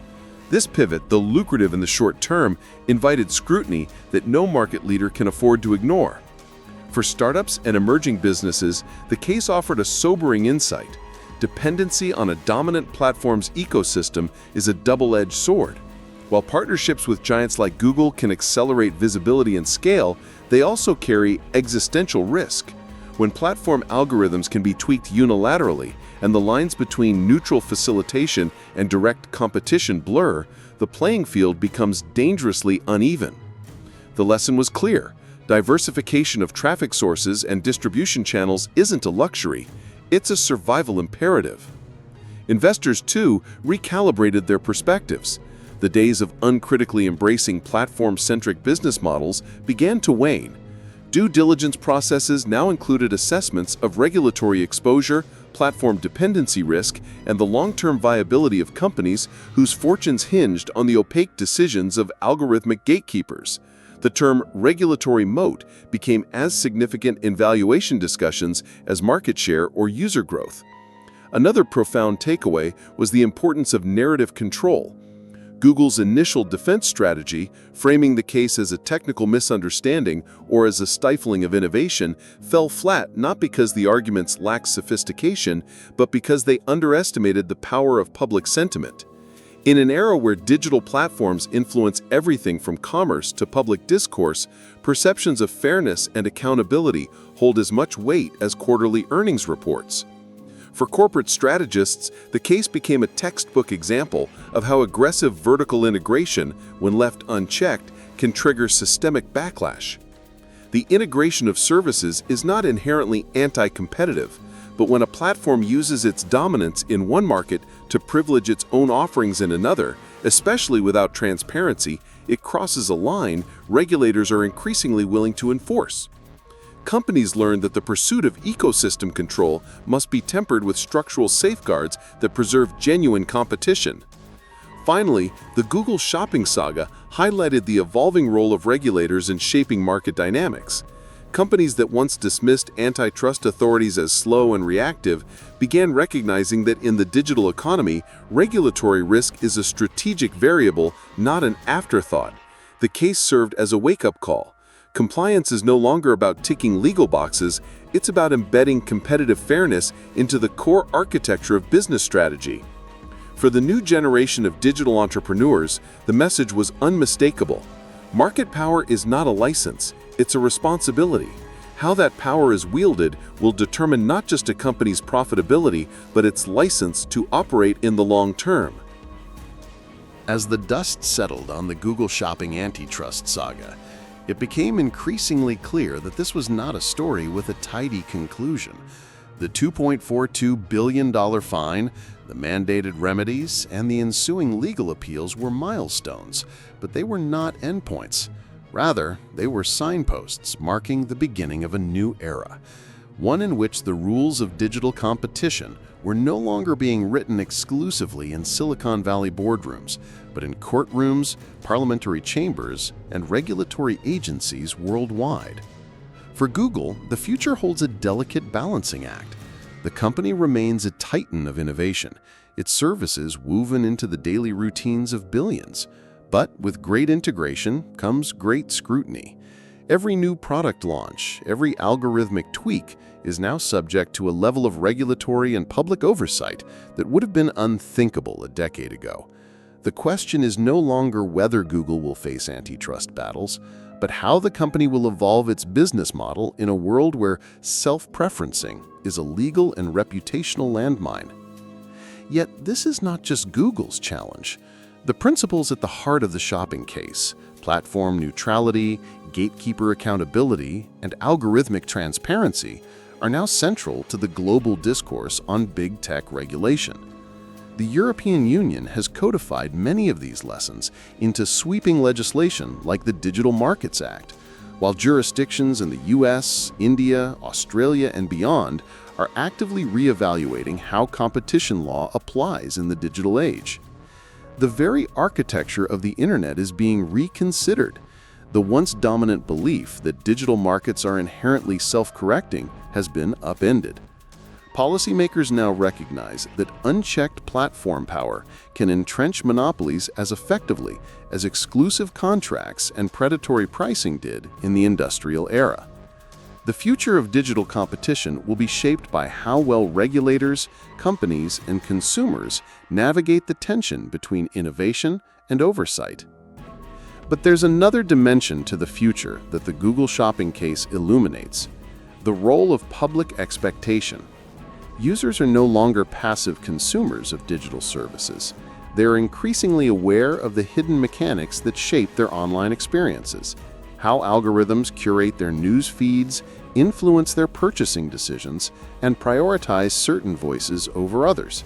This pivot, though lucrative in the short term, invited scrutiny that no market leader can afford to ignore. For startups and emerging businesses, the case offered a sobering insight. Dependency on a dominant platform's ecosystem is a double-edged sword. While partnerships with giants like Google can accelerate visibility and scale, they also carry existential risk. When platform algorithms can be tweaked unilaterally and the lines between neutral facilitation and direct competition blur, the playing field becomes dangerously uneven. The lesson was clear. Diversification of traffic sources and distribution channels isn't a luxury, it's a survival imperative. Investors, too, recalibrated their perspectives. The days of uncritically embracing platform-centric business models began to wane. Due diligence processes now included assessments of regulatory exposure, platform dependency risk, and the long-term viability of companies whose fortunes hinged on the opaque decisions of algorithmic gatekeepers. The term regulatory moat became as significant in valuation discussions as market share or user growth. Another profound takeaway was the importance of narrative control. Google's initial defense strategy, framing the case as a technical misunderstanding or as a stifling of innovation, fell flat not because the arguments lacked sophistication, but because they underestimated the power of public sentiment. In an era where digital platforms influence everything from commerce to public discourse, perceptions of fairness and accountability hold as much weight as quarterly earnings reports. For corporate strategists, the case became a textbook example of how aggressive vertical integration, when left unchecked, can trigger systemic backlash. The integration of services is not inherently anti-competitive, but when a platform uses its dominance in one market to privilege its own offerings in another, especially without transparency, it crosses a line regulators are increasingly willing to enforce. Companies learned that the pursuit of ecosystem control must be tempered with structural safeguards that preserve genuine competition. Finally, the Google shopping saga highlighted the evolving role of regulators in shaping market dynamics. Companies that once dismissed antitrust authorities as slow and reactive began recognizing that in the digital economy, regulatory risk is a strategic variable, not an afterthought. The case served as a wake-up call. Compliance is no longer about ticking legal boxes, it's about embedding competitive fairness into the core architecture of business strategy. For the new generation of digital entrepreneurs, the message was unmistakable. Market power is not a license, it's a responsibility. How that power is wielded will determine not just a company's profitability, but its license to operate in the long term. As the dust settled on the Google shopping antitrust saga, it became increasingly clear that this was not a story with a tidy conclusion. The $2.42 billion fine, the mandated remedies, and the ensuing legal appeals were milestones, but they were not endpoints. Rather, they were signposts marking the beginning of a new era, one in which the rules of digital competition were no longer being written exclusively in Silicon Valley boardrooms, but in courtrooms, parliamentary chambers, and regulatory agencies worldwide. For Google, the future holds a delicate balancing act. The company remains a titan of innovation, its services woven into the daily routines of billions. But with great integration comes great scrutiny. Every new product launch, every algorithmic tweak is now subject to a level of regulatory and public oversight that would have been unthinkable a decade ago. The question is no longer whether Google will face antitrust battles, but how the company will evolve its business model in a world where self-preferencing is a legal and reputational landmine. Yet this is not just Google's challenge. The principles at the heart of the shopping case, platform neutrality, gatekeeper accountability, and algorithmic transparency, are now central to the global discourse on big tech regulation. The European Union has codified many of these lessons into sweeping legislation like the Digital Markets Act, while jurisdictions in the US, India, Australia, and beyond are actively re-evaluating how competition law applies in the digital age. The very architecture of the internet is being reconsidered. The once dominant belief that digital markets are inherently self-correcting has been upended. Policymakers now recognize that unchecked platform power can entrench monopolies as effectively as exclusive contracts and predatory pricing did in the industrial era. The future of digital competition will be shaped by how well regulators, companies, and consumers navigate the tension between innovation and oversight. But there's another dimension to the future that the Google Shopping case illuminates: the role of public expectation. Users are no longer passive consumers of digital services. They're increasingly aware of the hidden mechanics that shape their online experiences, how algorithms curate their news feeds, influence their purchasing decisions, and prioritize certain voices over others.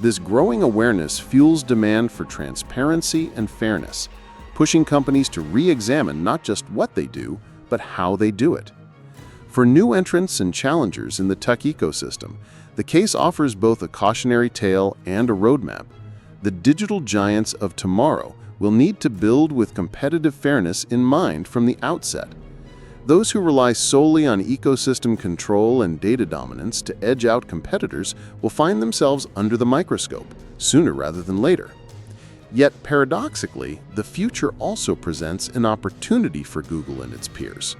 This growing awareness fuels demand for transparency and fairness, pushing companies to re-examine not just what they do, but how they do it. For new entrants and challengers in the tech ecosystem, the case offers both a cautionary tale and a roadmap. The digital giants of tomorrow will need to build with competitive fairness in mind from the outset. Those who rely solely on ecosystem control and data dominance to edge out competitors will find themselves under the microscope, sooner rather than later. Yet, paradoxically, the future also presents an opportunity for Google and its peers.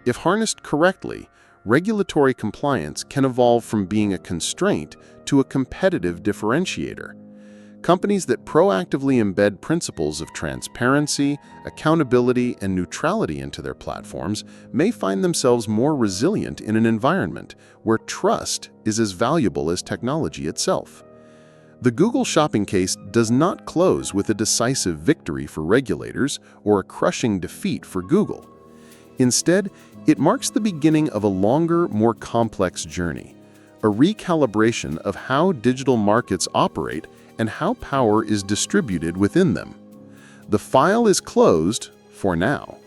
If harnessed correctly, regulatory compliance can evolve from being a constraint to a competitive differentiator. Companies that proactively embed principles of transparency, accountability, and neutrality into their platforms may find themselves more resilient in an environment where trust is as valuable as technology itself. The Google Shopping case does not close with a decisive victory for regulators or a crushing defeat for Google. Instead, it marks the beginning of a longer, more complex journey, a recalibration of how digital markets operate and how power is distributed within them. The file is closed for now.